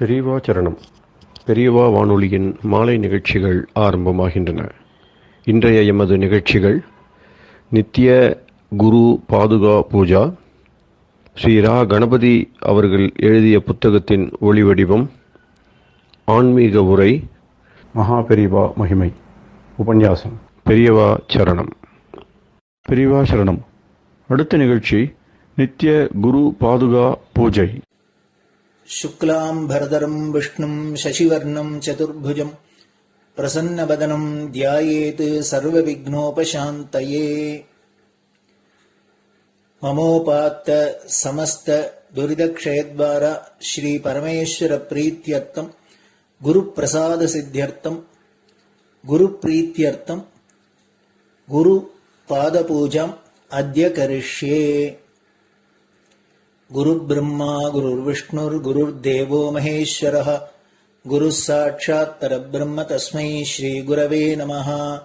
பெரியவா சரணம். பெரியவா வானொலியின் மாலை நிகழ்ச்சிகள் ஆரம்பமாகின்றன. இன்றைய எமது நிகழ்ச்சிகள் நித்திய குரு பாதுகா பூஜா, ஸ்ரீ ரா கணபதி அவர்கள் எழுதிய புத்தகத்தின் ஒளிவடிவம், ஆன்மீக உரை, மகா பெரியவா மகிமை, உபன்யாசம். பெரியவா சரணம். பெரியவா சரணம். அடுத்த நிகழ்ச்சி நித்திய குரு பாதுகா பூஜை. शुक्लां भरदरं विष्णुं शशिवर्णं चतुर्भुजं प्रसन्नवदनं ध्यायेत् सर्वविघ्नोपशान्तये। ममोपात्त समस्त दुरितक्षयद्वारा श्री परमेश्वर प्रीत्यर्थं गुरुप्रसाद सिद्ध्यर्थं गुरुप्रीत्यर्थं गुरुपादपूजाम् अद्य करिष्ये। गुरुर्ब्रह्मा गुरुर्विष्णुर्गुरुर्देवो महेश्वरः गुरुः साक्षात् परब्रह्म तस्मै श्रीगुरवे नमः।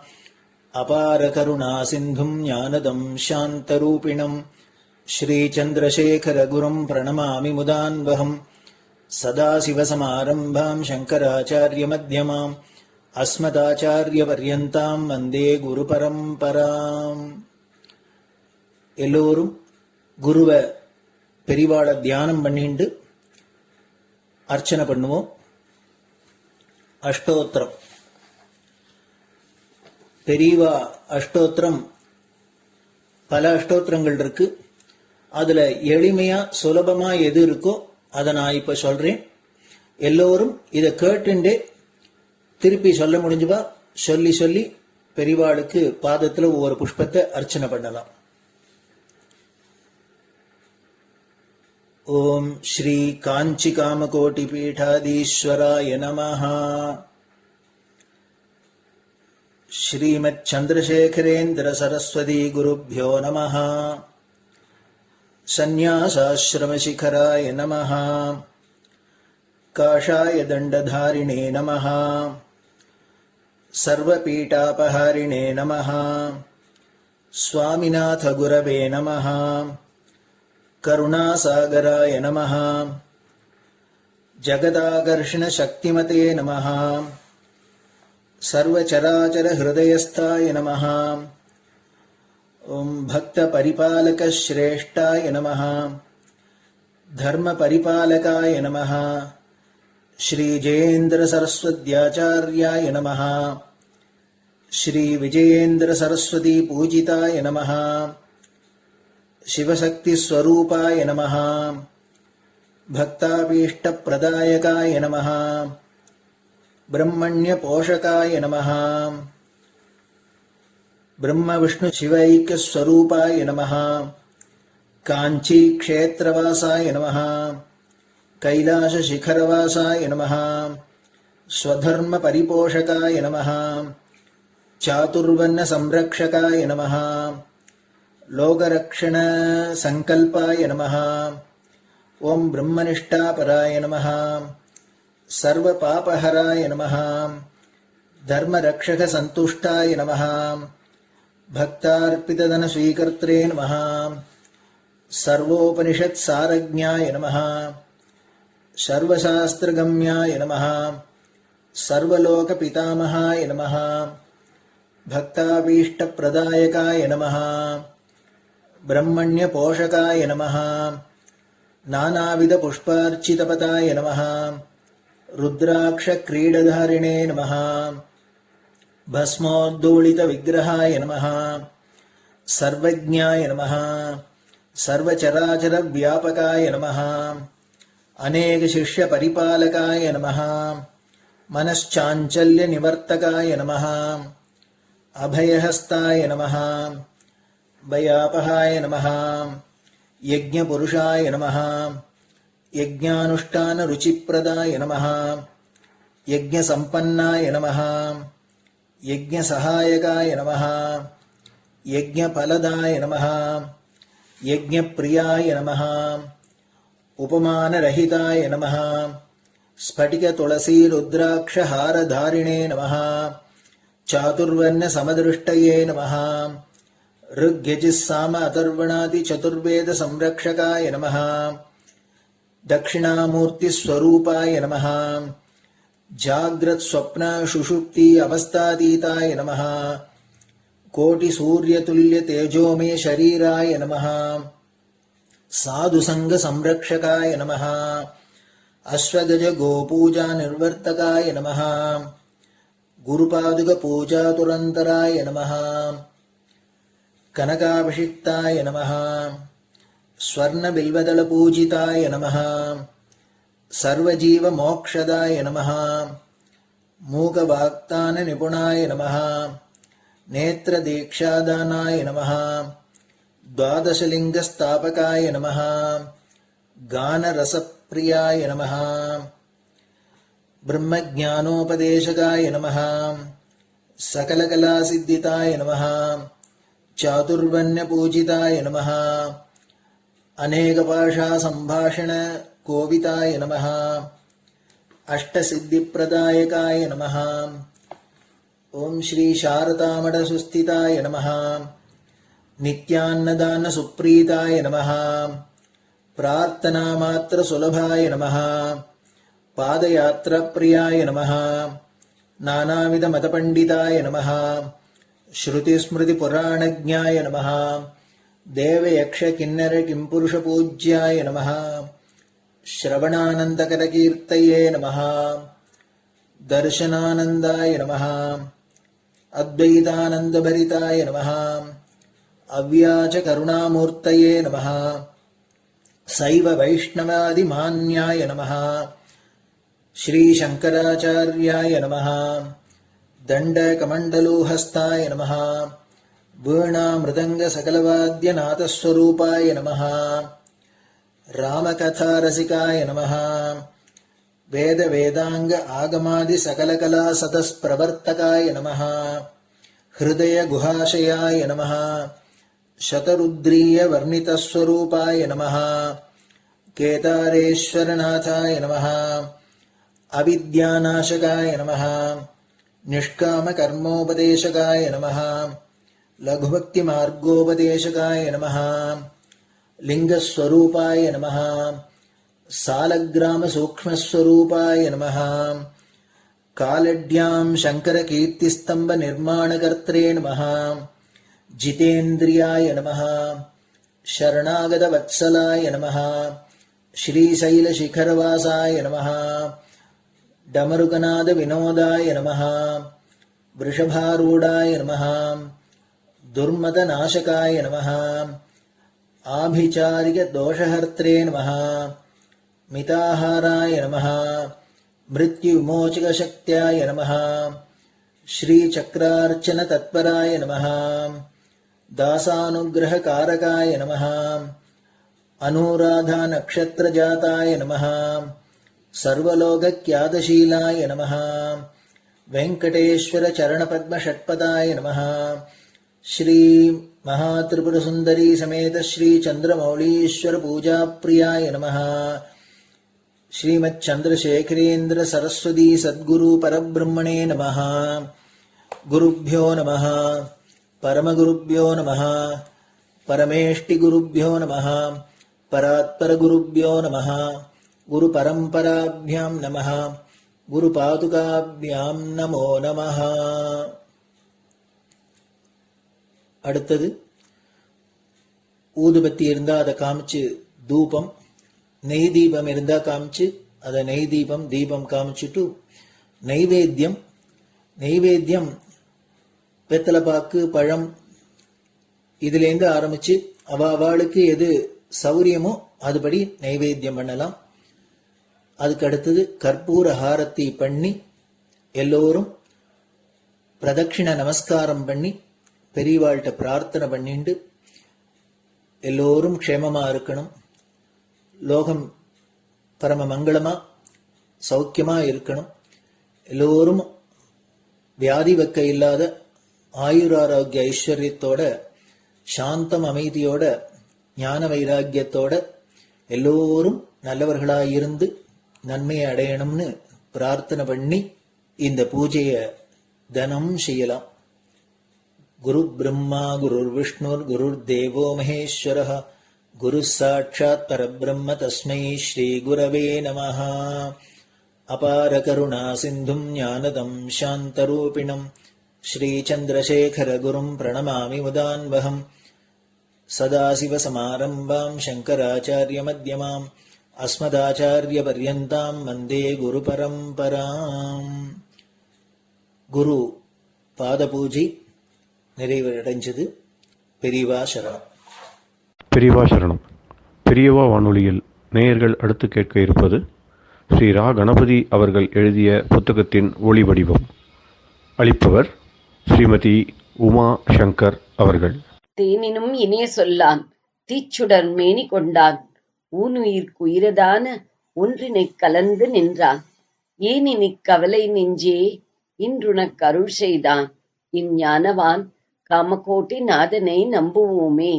अपारकरुणासिन्धुं ज्ञानदं शान्तरूपिणं श्रीचन्द्रशेखरगुरुं प्रणमामि मुदान्वहम्। सदाशिवसमारम्भां शङ्कराचार्यमध्यमाम् अस्मदाचार्यपर्यन्तां वन्दे गुरुपरम्पराम्. எல்லோரும் குருவை பெரிவாளை தியானம் பண்ணிண்டு அர்ச்சனை பண்ணுவோம். அஷ்டோத்திரம். பெரியவா அஷ்டோத்திரம் பல அஷ்டோத்திரங்கள் இருக்கு. அதுல எளிமையா சுலபமா எது இருக்கோ அதை நான் இப்ப சொல்றேன். எல்லோரும் இதை கேட்டுண்டே திருப்பி சொல்ல முடிஞ்சுவா சொல்லி சொல்லி பெரிவாளுக்கு பாதத்துல ஒவ்வொரு புஷ்பத்தை அர்ச்சனை பண்ணலாம். ओम श्री कांची कामकोटि पीठाधीश्वराय नमः. श्रीमत् चंद्रशेखरेन्द्र सरस्वती गुरुभ्यो नमः. संन्यासाश्रम शिखराय नमः. काषाय दंडधारिणे नमः. सर्वपीठापहारिणे नमः. स्वामिनाथ गुरवे नमः. करुणासागराय नमः. जगदाकर्षण शक्तिमते नमः. सर्वचराचर हृदयस्थाय नमः. ओम भक्त परिपालक श्रेष्ठाय नमः. धर्म परिपालकाय नमः. श्री जयेन्द्र सरस्वत्याचार्याय नमः. श्री विजयेन्द्र सरस्वती पूजिताय नमः. शिवशक्ति स्वरूपाय नमः. भक्ताभीष्ट प्रदायकाय नमः. ब्रह्मण्य पोषकाय नमः. ब्रह्म विष्णु शिवैक्य स्वरूपाय नमः. कांची क्षेत्रवासाय नमः. कैलाश शिखरवासाय नमः. स्वधर्म परिपोषकाय नमः. चातुर्वर्ण संरक्षकाय नमः. लोकरक्षण संकल्पाय नमः. ओम ब्रह्मनिष्ठापराय नमः. सर्वपापहराय नमः. धर्मरक्षक संतुष्टाय नमः. भक्तार्पितधन स्वीकर्त्रे नमः. सर्वोपनिषत् सारज्ञाय नमः. सर्वशास्त्रगम्याय नमः. सर्वलोक पितामहाय नमः. भक्ताभीष्ट प्रदायकाय नमः. ब्रह्मण्य पोषकाय नमः. नानाविध पुष्पार्चितपताय नमः. रुद्राक्ष क्रीडधारिणे नमः. भस्मोद्दोलित विग्रहाय नमः. सर्वज्ञाय नमः. सर्वचराचर व्यापकाय नमः. अनेक शिष्य परिपालकाय नमः. मनश्चाञ्चल्य निवर्तकाय नमः. अभयहस्ताय नमः. भयापहाय नमः. यज्ञपुरुषाय नमः. यज्ञानुष्ठान रुचिप्रदाय नमः. यज्ञसम्पन्नाय नमः. यज्ञसहायकाय नमः. यज्ञफलदाय नमः. यज्ञप्रियाय नमः. उपमानरहिताय नमः. स्फटिक तुलसी रुद्राक्ष हारधारिणे नमः. चातुर्वर्ण समदृष्टये नमः. ऋग्यजुस्साम अथर्वणादि चतुर्वेद संरक्षकाय नमः. दक्षिणामूर्तिस्वरूपाय नमः जाग्रत् स्वप्न सुषुप्ति अवस्थातीताय नमः कोटिसूर्यतुल्यतेजोमय शरीराय नमः साधुसङ्गसंरक्षकाय नमः अश्वगज गोपूजा निर्वर्तकाय नमः गुरुपादुकपूजातुरन्तराय नमः कनकाभिषिक्ताय नमः स्वर्णबिल्वदलपूजिताय नमः सर्वजीवमोक्षदाय नमः मूकवाक्ताननिपुणाय नमः नेत्रदीक्षादानाय नमः द्वादशलिङ्गस्थापकाय नमः गानरसप्रियाय नमः ब्रह्मज्ञानोपदेशकाय नमः सकलकलासिद्धिताय नमः चातुर्वर्ण्यपूजिताय नमः अनेकभाषासम्भाषण कोविताय नमः अष्टसिद्धिप्रदायकाय नमः ओम श्री शारदामठसुस्थिताय नमः नित्यान्नदानसुप्रीताय नमः प्रार्थनामात्रसुलभाय नमः पादयात्राप्रियाय नमः नानाविधमतपण्डिताय नमः श्रुतिस्मृतिपुराणज्ञाय नमः देवयक्षकिन्नरकिंपुरुषपूज्याय नमः श्रवणानन्दकरकीर्तये नमः दर्शनानन्दाय नमः अद्वैतानन्दभरिताय नमः अव्याजकरुणामूर्तये नमः शैव वैष्णवादिमान्याय नमः श्रीशङ्कराचार्याय नमः दण्डकमण्डलोहस्ताय नमः वीणामृदङ्गसकलवाद्यनाथस्वरूपाय नमः रामकथारसिकाय नमः वेदवेदाङ्ग आगमादिसकलकलासतस्प्रवर्तकाय नमः हृदयगुहाशयाय नमः शतरुद्रीयवर्णितस्वरूपाय नमः केदारेश्वरनाथाय नमः अविद्यानाशकाय नमः निष्कामकर्मोपदेशकाय नमः लघुभक्तिमार्गोपदेशकाय नमः लिङ्गस्वरूपाय नमः सालग्रामसूक्ष्मस्वरूपाय नमः कालड्यां शङ्करकीर्तिस्तम्भनिर्माणकर्त्रे नमः जितेन्द्रियाय नमः शरणागतवत्सलाय नमः श्रीशैलशिखरवासाय नमः डमरुकनादविनोदाय नमः वृषभारूढाय नमः दुर्मदनाशकाय नमः आभिचारिकदोषहर्त्रे नमः मिताहाराय नमः मृत्युविमोचकशक्त्याय नमः श्रीचक्रार्चनतत्पराय नमः दासानुग्रहकारकाय नमः अनुराधानक्षत्रजाताय नमः सर्वलोकख्यातशीलाय नमः वेङ्कटेश्वरचरणपद्मषट्पदाय नमः श्री महात्रिपुरसुन्दरी समेत श्री चन्द्रमौलीश्वर पूजाप्रियाय नमः श्रीमच्चन्द्रशेखरेन्द्र सरस्वती सद्गुरु परब्रह्मणे नमः गुरुभ्यो नमः परमगुरुभ्यो नमः परमेष्टिगुरुभ्यो नमः परात्परगुरुभ्यो नमः गुरुपरम्पराभ्यां नमः गुरुपादुकाभ्यां नमो नमः. அடுத்தது ஊதுபத்தி இருந்தா அதை காமிச்சு தூபம், நெய் தீபம் இருந்தா காமிச்சு அதை நெய் தீபம் தீபம் காமிச்சுட்டு நைவேத்தியம் வெத்தலைப்பாக்கு பழம் இதுலேருந்து ஆரம்பிச்சு அவளுக்கு எது சௌரியமோ அதுபடி நைவேத்தியம் பண்ணலாம். அதுக்கு அடுத்தது கற்பூர ஹாரத்தி பண்ணி எல்லோரும் பிரதட்சிண நமஸ்காரம் பண்ணி பெரியவாள்கிட்ட பிரார்த்தனை பண்ணிண்டு எல்லோரும் க்ஷேமமா இருக்கணும், லோகம் பரம மங்களமா சௌக்கியமா இருக்கணும், எல்லோரும் வியாதி வெக்க இல்லாத ஆயுராரோக்கிய ஐஸ்வர்யத்தோட சாந்தம் அமைதியோட ஞான வைராக்கியத்தோட எல்லோரும் நல்லவர்களாயிருந்து நன்மையை அடையணும்னு பிரார்த்தனை பண்ணி இந்த பூஜையை தினம் செய்யலாம். குரு பிரம்மா குருர் விஷ்ணுர் குருர் தேவோ மகேஸ்வரः குரு சாட்சாத் பரபிரம்ம தஸ்மை ஸ்ரீ குரவே நமஹ. அபார கருணா சிந்தும் ஞானதம் சாந்தரூபிணம் ஸ்ரீ சந்திரசேகர குரும் பிரணமாமி முதான்வகம். சதாசிவசமாரம்பாம் சங்கராச்சாரிய மத்யமாம் அஸ்மதாச்சாரிய பர்யந்தாம் வந்தே குரு பரம்பராம். குரு பாத பூஜை நிறைவடைஞ்சது. பெரியவா சரணம். பெரியவா சரணம். பெரியவா வானொலியில் நேயர்கள் அடுத்து கேட்க இருப்பது ஸ்ரீ ரா கணபதி அவர்கள் எழுதிய புத்தகத்தின் ஒளி வடிவம். அளிப்பவர் ஸ்ரீமதி உமா சங்கர் அவர்கள். தேனினும் இனிய சொல்லான் தீச்சுடர் மேனி கொண்டான் ஊனுயிர்க்குயிரதான ஒன்றினைக் கலந்து நின்றான் ஏனினிக் கவலை நெஞ்சே இன்றுனக் அருள் செய்தான் இஞ்ஞானவான் காமகோட்டி நாதனை நம்புவோமே.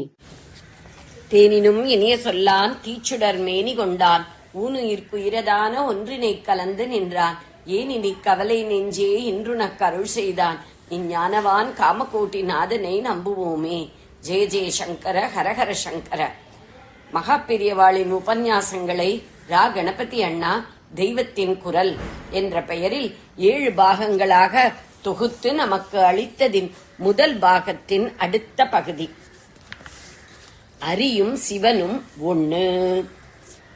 தேனினும் இனிய சொல்லான் தீச்சுடர் மேனி கொண்டான் ஊனுயிர்க்குயிரதான ஒன்றினைக் கலந்து நின்றான் ஏனினிக் கவலை நெஞ்சே இன்றுனக் அருள் செய்தான் இஞ்ஞானவான் காமகோட்டி நாதனை நம்புவோமே. ஜெய ஜெய சங்கர ஹரஹர சங்கர. மகா பெரியவாளின் உபன்யாசங்களை ரா கணபதி அண்ணா தெய்வத்தின் குரல் என்ற பெயரில் 7 பாகங்களாக தொகுத்து நமக்கு அளித்ததின் முதல் பாகத்தின் அடுத்த பகுதி. அரியும் சிவனும் ஒண்ணு.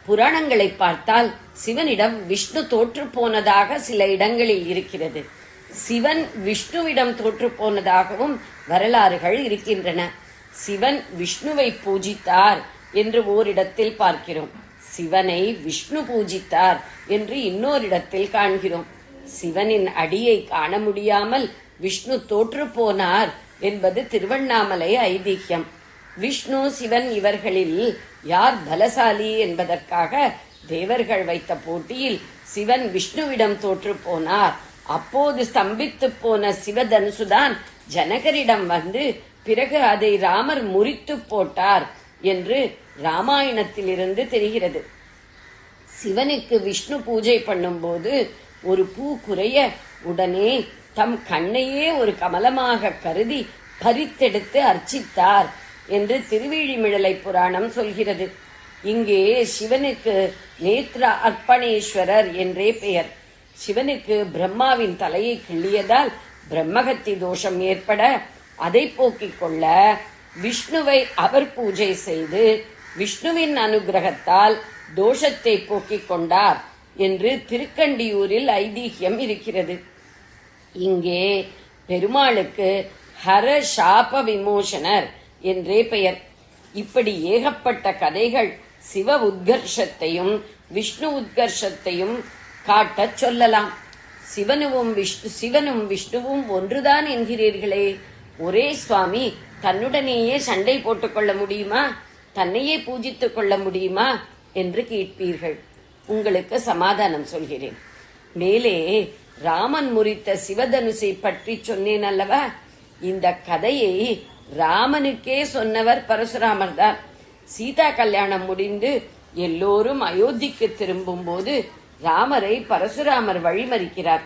புராணங்களை பார்த்தால் சிவனிடம் விஷ்ணு தோற்று போனதாக சில இடங்களில் இருக்கிறது. சிவன் விஷ்ணுவிடம் தோற்று போனதாகவும் வரலாறுகள் இருக்கின்றன. சிவன் விஷ்ணுவை பூஜித்தார் என்று ஓரிடத்தில் பார்க்கிறோம். சிவனை விஷ்ணு பூஜித்தார் என்று இன்னோரிடத்தில் காண்கிறோம். சிவனின் அடியை காண முடியாமல் விஷ்ணு தோற்று போனார் என்பது திருவண்ணாமலை ஐதீகம். விஷ்ணு சிவன் இவர்களில் யார் பலசாலி என்பதற்காக தேவர்கள் வைத்த போட்டியில் சிவன் விஷ்ணுவிடம் தோற்று போனார். அப்போது ஸ்தம்பித்து போன சிவதனுசுதான் ஜனகரிடம் வந்து பிறகு அதை ராமர் முறித்து போட்டார் என்று ராமாயணத்திலிருந்து தெரிகிறது. சிவனுக்கு விஷ்ணு பூஜை பண்ணும்போது ஒரு பூ குறைய உடனே தம் கண்ணையே ஒரு கமலமாக கருதி பறித்தெடுத்து அர்ச்சித்தார் என்று திருவிழிமிழலை புராணம் சொல்கிறது. இங்கே சிவனுக்கு நேத்ர அர்ப்பணேஸ்வரர் என்றே பெயர். சிவனுக்கு பிரம்மாவின் தலையை கிள்ளியதால் பிரம்மகத்தி தோஷம் ஏற்பட அதை போக்கிக் கொள்ள விஷ்ணுவை அவர் பூஜை செய்து விஷ்ணுவின் அனுகிரகத்தால் தோஷத்தை போக்கிக் கொண்டார் என்று திருக்கண்டியூரில் ஐதீகம் இருக்கிறது. இங்கே பெருமாளுக்கு ஹர சாப விமோசனர் என்றே பெயர். இப்படி ஏகப்பட்ட கதைகள் சிவ உத்கர்ஷத்தையும் விஷ்ணு உத்கர்ஷத்தையும் காட்டச் சொல்லலாம். சிவனும் விஷ்ணுவும் ஒன்றுதான் என்கிறீர்களே, ஒரே சுவாமி தன்னுடனேயே சண்டை போட்டுக் கொள்ள முடியுமா, தன்னையே பூஜித்துக் கொள்ள முடியுமா என்று கேட்பீர்கள். உங்களுக்கு சமாதானம் சொல்கிறேன். மேலே ராமன் முறித்த சிவதனுசை பற்றி சொன்னேன் அல்லவா? இந்த கதையை ராமனுக்கே சொன்னவர் பரசுராமர் தான். சீதா கல்யாணம் முடிந்து எல்லோரும் அயோத்திக்கு திரும்பும் போது ராமரை பரசுராமர் வழிமறிக்கிறார்.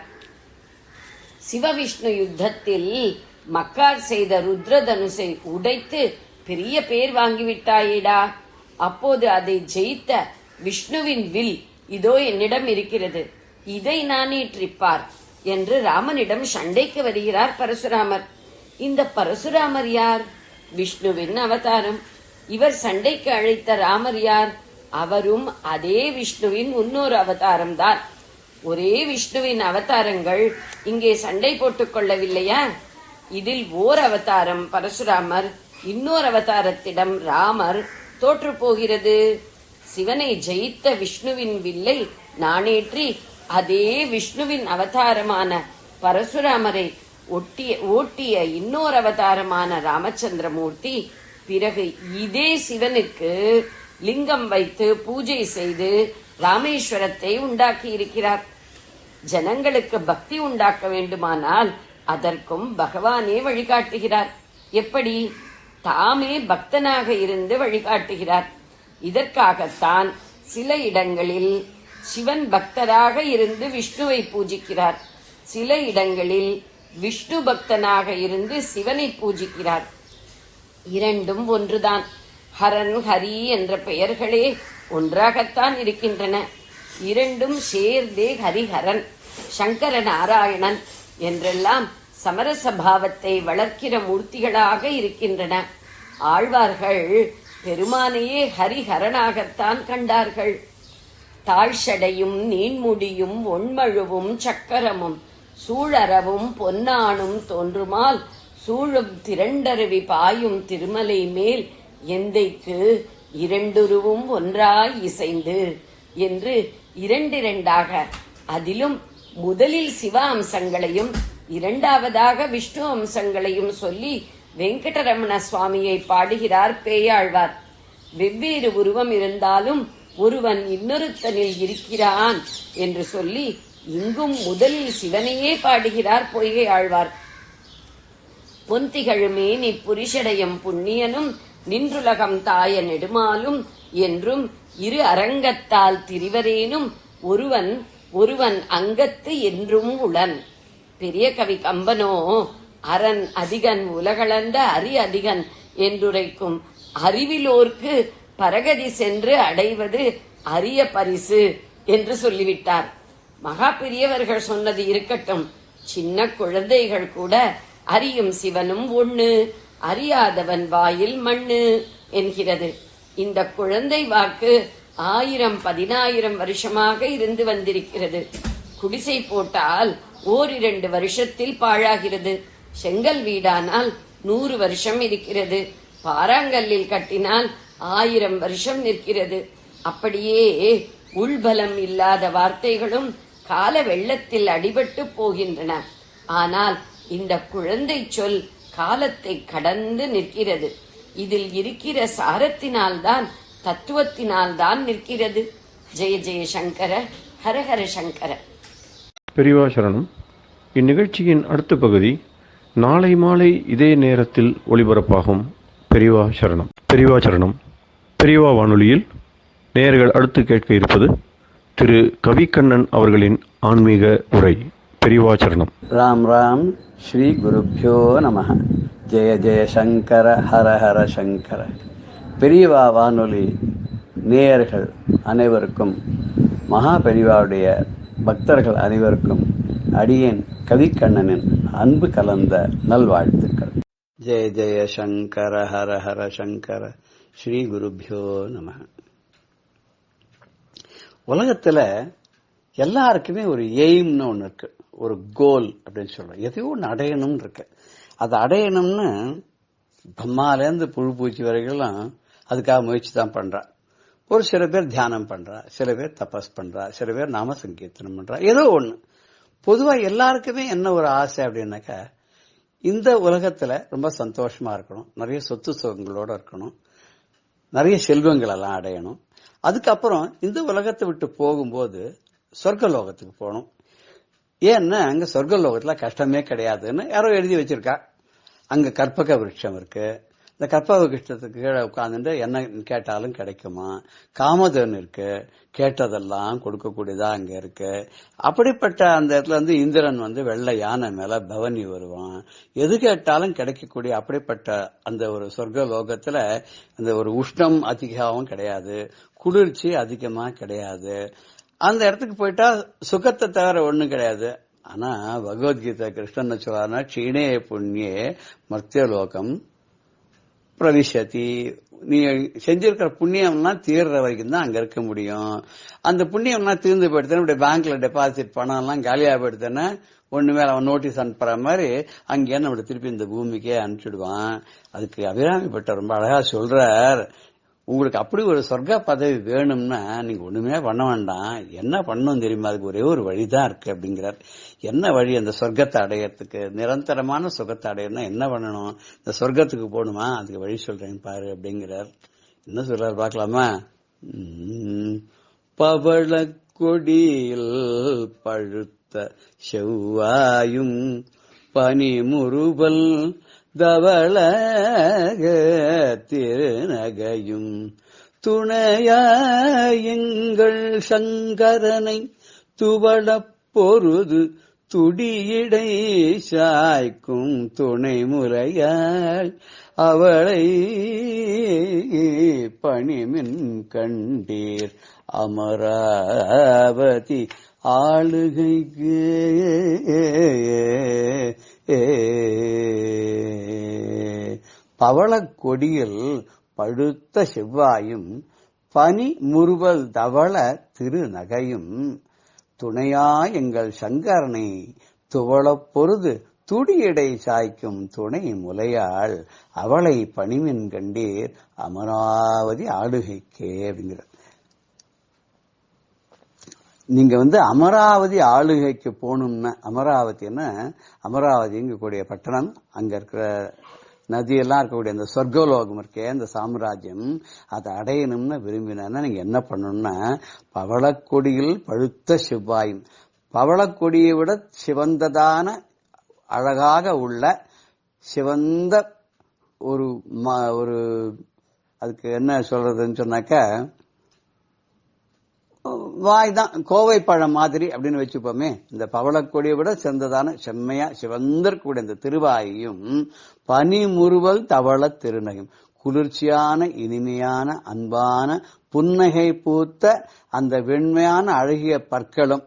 சிவவிஷ்ணு யுத்தத்தில் மக்கார் செய்த ருத்ரதனுசை உடைத்து பெரிய பேர் வாங்கிவிட்டாயேடா, அப்போது அதை ஜெயித்த விஷ்ணுவின் வில் இதோ என்னிடம் இருக்கிறது, இதை நானேற்றிப்பார் என்று ராமனிடம் சண்டைக்கு வருகிறார் பரசுராமர். இந்த பரசுராமர் யார்? விஷ்ணுவின் அவதாரம். இவர் சண்டைக்கு அழைத்த ராமர் யார்? அவரும் அதே விஷ்ணுவின் இன்னொரு அவதாரம் தான். ஒரே விஷ்ணுவின் அவதாரங்கள் இங்கே சண்டை போட்டுக் கொள்ளவில்லையா? இதில் ஓர் அவதாரம் பரசுராமர், இன்னொரு அவதாரத்திடம் ராமர் தோற்று போகிறது. சிவனை ஜெயித்த விஷ்ணுவின் வில்லை நானேற்றி அதே விஷ்ணுவின் அவதாரமான பரசுராமரை ஓட்டிய இன்னொரு அவதாரமான ராமச்சந்திரமூர்த்தி பிறகு இதே சிவனுக்கு லிங்கம் வைத்து பூஜை செய்து ராமேஸ்வரத்தை உண்டாக்கி இருக்கிறார். ஜனங்களுக்கு பக்தி உண்டாக்க வேண்டுமானால் அதற்கும் பகவானே வழிகாட்டுகிறார். எப்படி? தாமே பக்தனாக இருந்து வழிகாட்டுகிறார். இதற்காகத்தான் சில இடங்களில் சிவன் பக்தராக இருந்து விஷ்ணுவை பூஜிக்கிறார், சில இடங்களில் விஷ்ணு பக்தனாக இருந்து சிவனை பூஜிக்கிறார். இரண்டும் ஒன்றுதான். ஹரன் ஹரி என்ற பெயர்களே ஒன்றாகத்தான் இருக்கின்றன. இரண்டும் சேர்ந்தே ஹரிஹரன், சங்கர நாராயணன் என்றெல்லாம் சமரச பாவத்தை வளர்க்கிற மூர்த்திகளாக இருக்கின்றன. ஆழ்வார்கள் பெருமானையே ஹரிஹரனாகத்தான் கண்டார்கள். தாழ்சடையும் நீண்முடியும் ஒண்மழுவும் சக்கரமும் சூழறவும் பொன்னானும் தோன்றுமால் சூழும் திரண்டருவி பாயும் திருமலை மேல் எந்தைக்கு இரண்டுருவும் ஒன்றாய் இசைந்து என்று இரண்டிரண்டாக, அதிலும் முதலில் சிவ அம்சங்களையும் இரண்டாவதாக விஷ்ணு அம்சங்களையும் சொல்லி வெங்கடரமண சுவாமியை பாடுகிறார் பேயாழ்வார். வெவ்வேறு உருவம் இருந்தாலும் ஒருவன் இன்னொருத்தனில் இருக்கிறான் என்று சொல்லி இங்கும் முதலில் சிவனையே பாடுகிறார் பொய்கை ஆழ்வார். பொந்திகழுமே நீ புரிஷடையும் புண்ணியனும் நின்றுலகம் தாய நெடுமாலும் என்றும் இரு அரங்கத்தால் திரிவரேனும் ஒருவன் ஒருவன் அங்கத்து என்றும் உளன். பெரிய கவி கம்பனோ அரண் அதிகன் உலகளந்த அரி அதிகன் என்றுரைக்கும் அறிவிலோர்க்கு பரகதி சென்று அடைவது அரிய பரிசு என்று சொல்லிவிட்டார். மகா பெரியவர்கள் சொன்னது இருக்கட்டும், சின்ன குழந்தைகள் கூட அறியும் சிவனும் ஒண்ணு, அறியாதவன் வாயில் மண்ணு என்கிறது. இந்த குழந்தை வாக்கு 1000-10,000 வருஷமாக இருந்து வந்திருக்கிறது. குடிசை போட்டால் 1-2 வருஷத்தில் பாழாகிறது. செங்கல் வீடானால் 100 வருஷம் இருக்கிறது. பாறாங்கல்லில் கட்டினால் 1000 வருஷம் நிற்கிறது. அப்படியே உள்பலம் இல்லாத வார்த்தைகளும் கால வெள்ளத்தில் அடிபட்டு போகின்றன. ஆனால் இந்த குழந்தை சொல் காலத்தை கடந்து நிற்கிறது. இதில் இருக்கிற சாரத்தினால்தான், தத்துவத்தினால்தான் நிற்கிறது. ஜெய ஜெய சங்கர, ஹரஹர சங்கர. பெரியவா சரணம். இந்நிகழ்ச்சியின் அடுத்த பகுதி நாளை மாலை இதே நேரத்தில் ஒளிபரப்பாகும். பெரியவா சரணம். பெரியவா சரணம். பெரியவா வானொலியில் நேயர்கள் அடுத்து கேட்க இருப்பது திரு கவிக்கண்ணன் அவர்களின் ஆன்மீக உரை. பெரியவா சரணம். ராம் ராம். ஸ்ரீ குருப்யோ நமஹ. ஜெய ஜெய சங்கர, ஹர ஹர சங்கர. பெரியவா வானொலி நேயர்கள் அனைவருக்கும், மகா பெரியவாவுடைய பக்தர்கள் அனைவருக்கும் அடியேன் கவிக்கண்ணனின் அன்பு கலந்த நல்வாழ்த்துக்கள். ஜெய ஜெய சங்கர, ஹர ஹர சங்கர. ஸ்ரீ குருப்யோ நமஹ. உலகத்துல எல்லாருக்குமே ஒரு எய்ம்னு ஒண்ணு இருக்கு, ஒரு கோல் அப்படின்னு சொல்றோம். எதையோ ஒன்று அடையணும்னு இருக்கு. அதை அடையணும்னு பிரம்மாலேருந்து புழு பூச்சி வரைக்கும் அதுக்காக முயற்சி தான் பண்றா. ஒரு சில பேர் தியானம் பண்றா, சில பேர் தபஸ் பண்றா, சில பேர் நாம சங்கீர்த்தனம் பண்றா. ஏதோ ஒண்ணு. பொதுவா எல்லாருக்குமே என்ன ஒரு ஆசை அப்படின்னாக்கா, இந்த உலகத்துல ரொம்ப சந்தோஷமா இருக்கணும், நிறைய சொத்து சுகங்களோட இருக்கணும், நிறைய செல்வங்கள் எல்லாம் அடையணும். அதுக்கப்புறம் இந்த உலகத்தை விட்டு போகும்போது சொர்க்கலோகத்துக்கு போகணும். ஏன்னா அங்க சொர்க்கலோகத்துல கஷ்டமே கிடையாதுன்னு யாரோ எழுதி வச்சிருக்கா. அங்க கற்பக விருட்சம் இருக்கு. இந்த கற்பக விருட்சத்துக்கு கீழே உட்கார்ந்துட்டு என்ன கேட்டாலும் கிடைக்குமா. காமதேனு இருக்கு, கேட்டதெல்லாம் கொடுக்கக்கூடியதா அங்க இருக்கு. அப்படிப்பட்ட அந்த இடத்துல இந்திரன் வெள்ளை யானை மேல பவனி வருவான். எது கேட்டாலும் கிடைக்கக்கூடிய அப்படிப்பட்ட அந்த ஒரு சொர்க்க லோகத்துல அந்த ஒரு உஷ்ணம் அதிகமாகவும் கிடையாது, குளிர்ச்சி அதிகமா கிடையாது. அந்த இடத்துக்கு போயிட்டா சுகத்தை தவிர ஒண்ணும் கிடையாது. ஆனா பகவத்கீதை கிருஷ்ணன் சொல்றாருன்னா, க்ஷீணே புண்ணியே மர்த்தியலோகம் பிரவிசதி. நீ செஞ்சிருக்கிற புண்ணியம்லாம் தீர்ற வரைக்கும் தான் அங்க இருக்க முடியும். அந்த புண்ணியம்லாம் தீர்ந்து போயிடுத்தேன்னா, இப்படி பேங்க்ல டெபாசிட் பணம் எல்லாம் காலியா போயிடுத்தேன்னா ஒண்ணுமே அவன் நோட்டீஸ் அனுப்புற மாதிரி அங்கே நம்மளை திருப்பி இந்த பூமிக்கே அனுப்பிச்சுடுவான். அதுக்கு அபிராமி பட்டர் ரொம்ப அழகா சொல்றார், உங்களுக்கு அப்படி ஒரு சொர்க்க பதவி வேணும்னா நீங்க ஒண்ணுமே பண்ண வேண்டாம். என்ன பண்ணணும் தெரியுமா, அதுக்கு ஒரே ஒரு வழிதான் இருக்கு அப்படிங்கிறார். என்ன வழி? அந்த சொர்க்கத்தை அடையறதுக்கு, நிரந்தரமான சுகத்தை அடையணும்னா என்ன பண்ணணும்? இந்த சொர்க்கத்துக்கு போகணுமா, அதுக்கு வழி சொல்றேன் பாரு அப்படிங்கிறார். என்ன சொல்றாரு பார்க்கலாமா? பவள கொடியில் பழுத்த செவ்வாயும் பனிமுறுவல் தவள திருநகையும் துணையாயங்கள் சங்கரனை துவளப் பொருது துடியிடை சாய்க்கும் துணை முலையாள் அவளை பணிமின் கண்டீர் அமராவதி ஆளுகைக்கு. பவளக்கொடியில் பழுத்த செவ்வாயும் பனி முறுவல் தவள திருநகையும் துணையா எங்கள் சங்கரனை துவளப் பொருது துடியடை சாய்க்கும் துணை முலையாள் அவளை பணிமின் கண்டீர் அமராவதி ஆளுகைக்கே அப்படிங்கிற. நீங்க அமராவதி ஆளுகைக்கு போகணும்னா, அமராவதினா அமராவதிங்கக்கூடிய பட்டணம், அங்க இருக்கிற நதியெல்லாம் இருக்கக்கூடிய அந்த சொர்க்கலோகம் இருக்கே அந்த சாம்ராஜ்யம், அதை அடையணும்னு விரும்பினா நீங்க என்ன பண்ணணும்னா, பவளக்கொடியில் பழுத்த செவ்வாயும், பவளக்கொடியை விட சிவந்ததான அழகாக உள்ள சிவந்த ஒரு அதுக்கு என்ன சொல்றதுன்னு சொன்னாக்க வாய் தான், கோவை பழம் மாதிரி அப்படின்னு வச்சுப்போமே. இந்த பவளக்கொடியை விட சிறந்ததான செம்மையா சிவந்தற்கூடிய இந்த திருவாயையும் பனிமுறுவல் தவள திருநகையும், குளிர்ச்சியான இனிமையான அன்பான புன்னகை பூத்த அந்த வெண்மையான அழகிய பற்களும்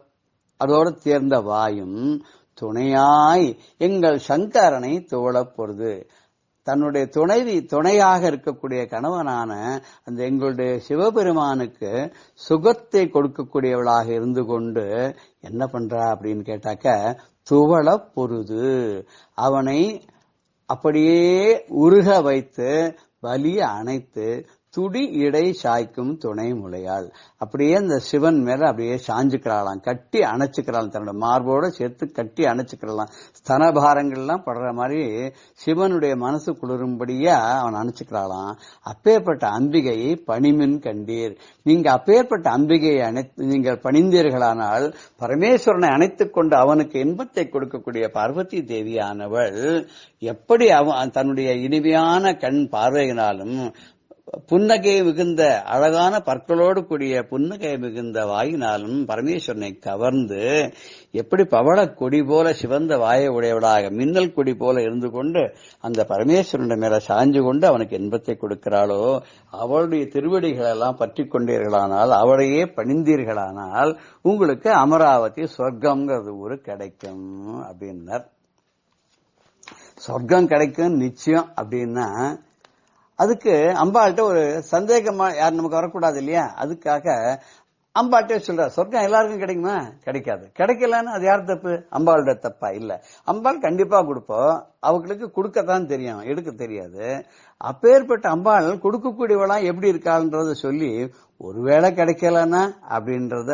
அதோடு தேர்ந்த வாயும் துணையாய் எங்கள் சங்கரனை துவளப் பொருது, தன்னுடைய துணையாக இருக்கக்கூடிய கணவனான அந்த எங்களுடைய சிவபெருமானுக்கு சுகத்தை கொடுக்கக்கூடியவளாக இருந்து கொண்டு என்ன பண்றா அப்படின்னு கேட்டாக்க, துவள பொருது அவனை அப்படியே உருக வைத்து வலிய அணைத்து துடி இடை சாய்க்கும் துணை முலையாள், அப்படியே அந்த சிவன் மேல அப்படியே சாஞ்சுக்கிறாளாம், கட்டி அணைச்சுக்கிறாள், தன்னோட மார்போட சேர்த்து கட்டி அணைச்சுக்கிறாளாம். ஸ்தனபாரங்கள்லாம் படுற மாதிரி சிவனுடைய மனசு குளிரும்படியா அவன் அணைச்சுக்கிறாளாம். அப்பேற்பட்ட அம்பிகையை பணிமின் கண்டீர், நீங்க அப்பேற்பட்ட அம்பிகையை நீங்கள் பணிந்தீர்களானால் பரமேஸ்வரனை அணைத்துக் கொண்டு அவனுக்கு இன்பத்தை கொடுக்கக்கூடிய பார்வதி தேவியானவள் எப்படி தன்னுடைய இனிமையான கண் பார்வையினாலும் புன்னகை மிகுந்த அழகான பற்களோடு கூடிய புன்னகை மிகுந்த வாயினாலும் பரமேஸ்வரனை கவர்ந்து எப்படி பவள கொடி போல சிவந்த வாயை உடையவளாக மின்னல் கொடி போல இருந்து கொண்டு அந்த பரமேஸ்வரன் மேல சாஞ்சு கொண்டு அவனுக்கு இன்பத்தை கொடுக்கிறாளோ, அவளுடைய திருவடிகள் எல்லாம் பற்றி கொண்டீர்களானால், அவளையே பணிந்தீர்களானால் உங்களுக்கு அமராவதி சொர்க்கம்ங்கிறது ஊரு கிடைக்கும் அப்படின்னார். சொர்க்கம் கிடைக்கும் நிச்சயம் அப்படின்னா அதுக்கு அம்பாள்கிட்ட ஒரு சந்தேகமா யார் நமக்கு வரக்கூடாது இல்லையா, அதுக்காக அம்பாள்கிட்ட சொல்ற, சொர்க்கம் எல்லாருக்கும் கிடைக்குமா? கிடைக்காது. கிடைக்கலன்னு அது யார் தப்பு? அம்பாளுடைய தப்பா? இல்ல, அம்பாள் கண்டிப்பா கொடுப்போம், அவங்களுக்கு கொடுக்கத்தான் தெரியும், எடுக்க தெரியாது. அப்பேற்பட்ட அம்பாள் கொடுக்கக்கூடியவளா எப்படி இருக்காள்ன்றத சொல்லி ஒருவேளை கிடைக்கலன்னா அப்படின்றத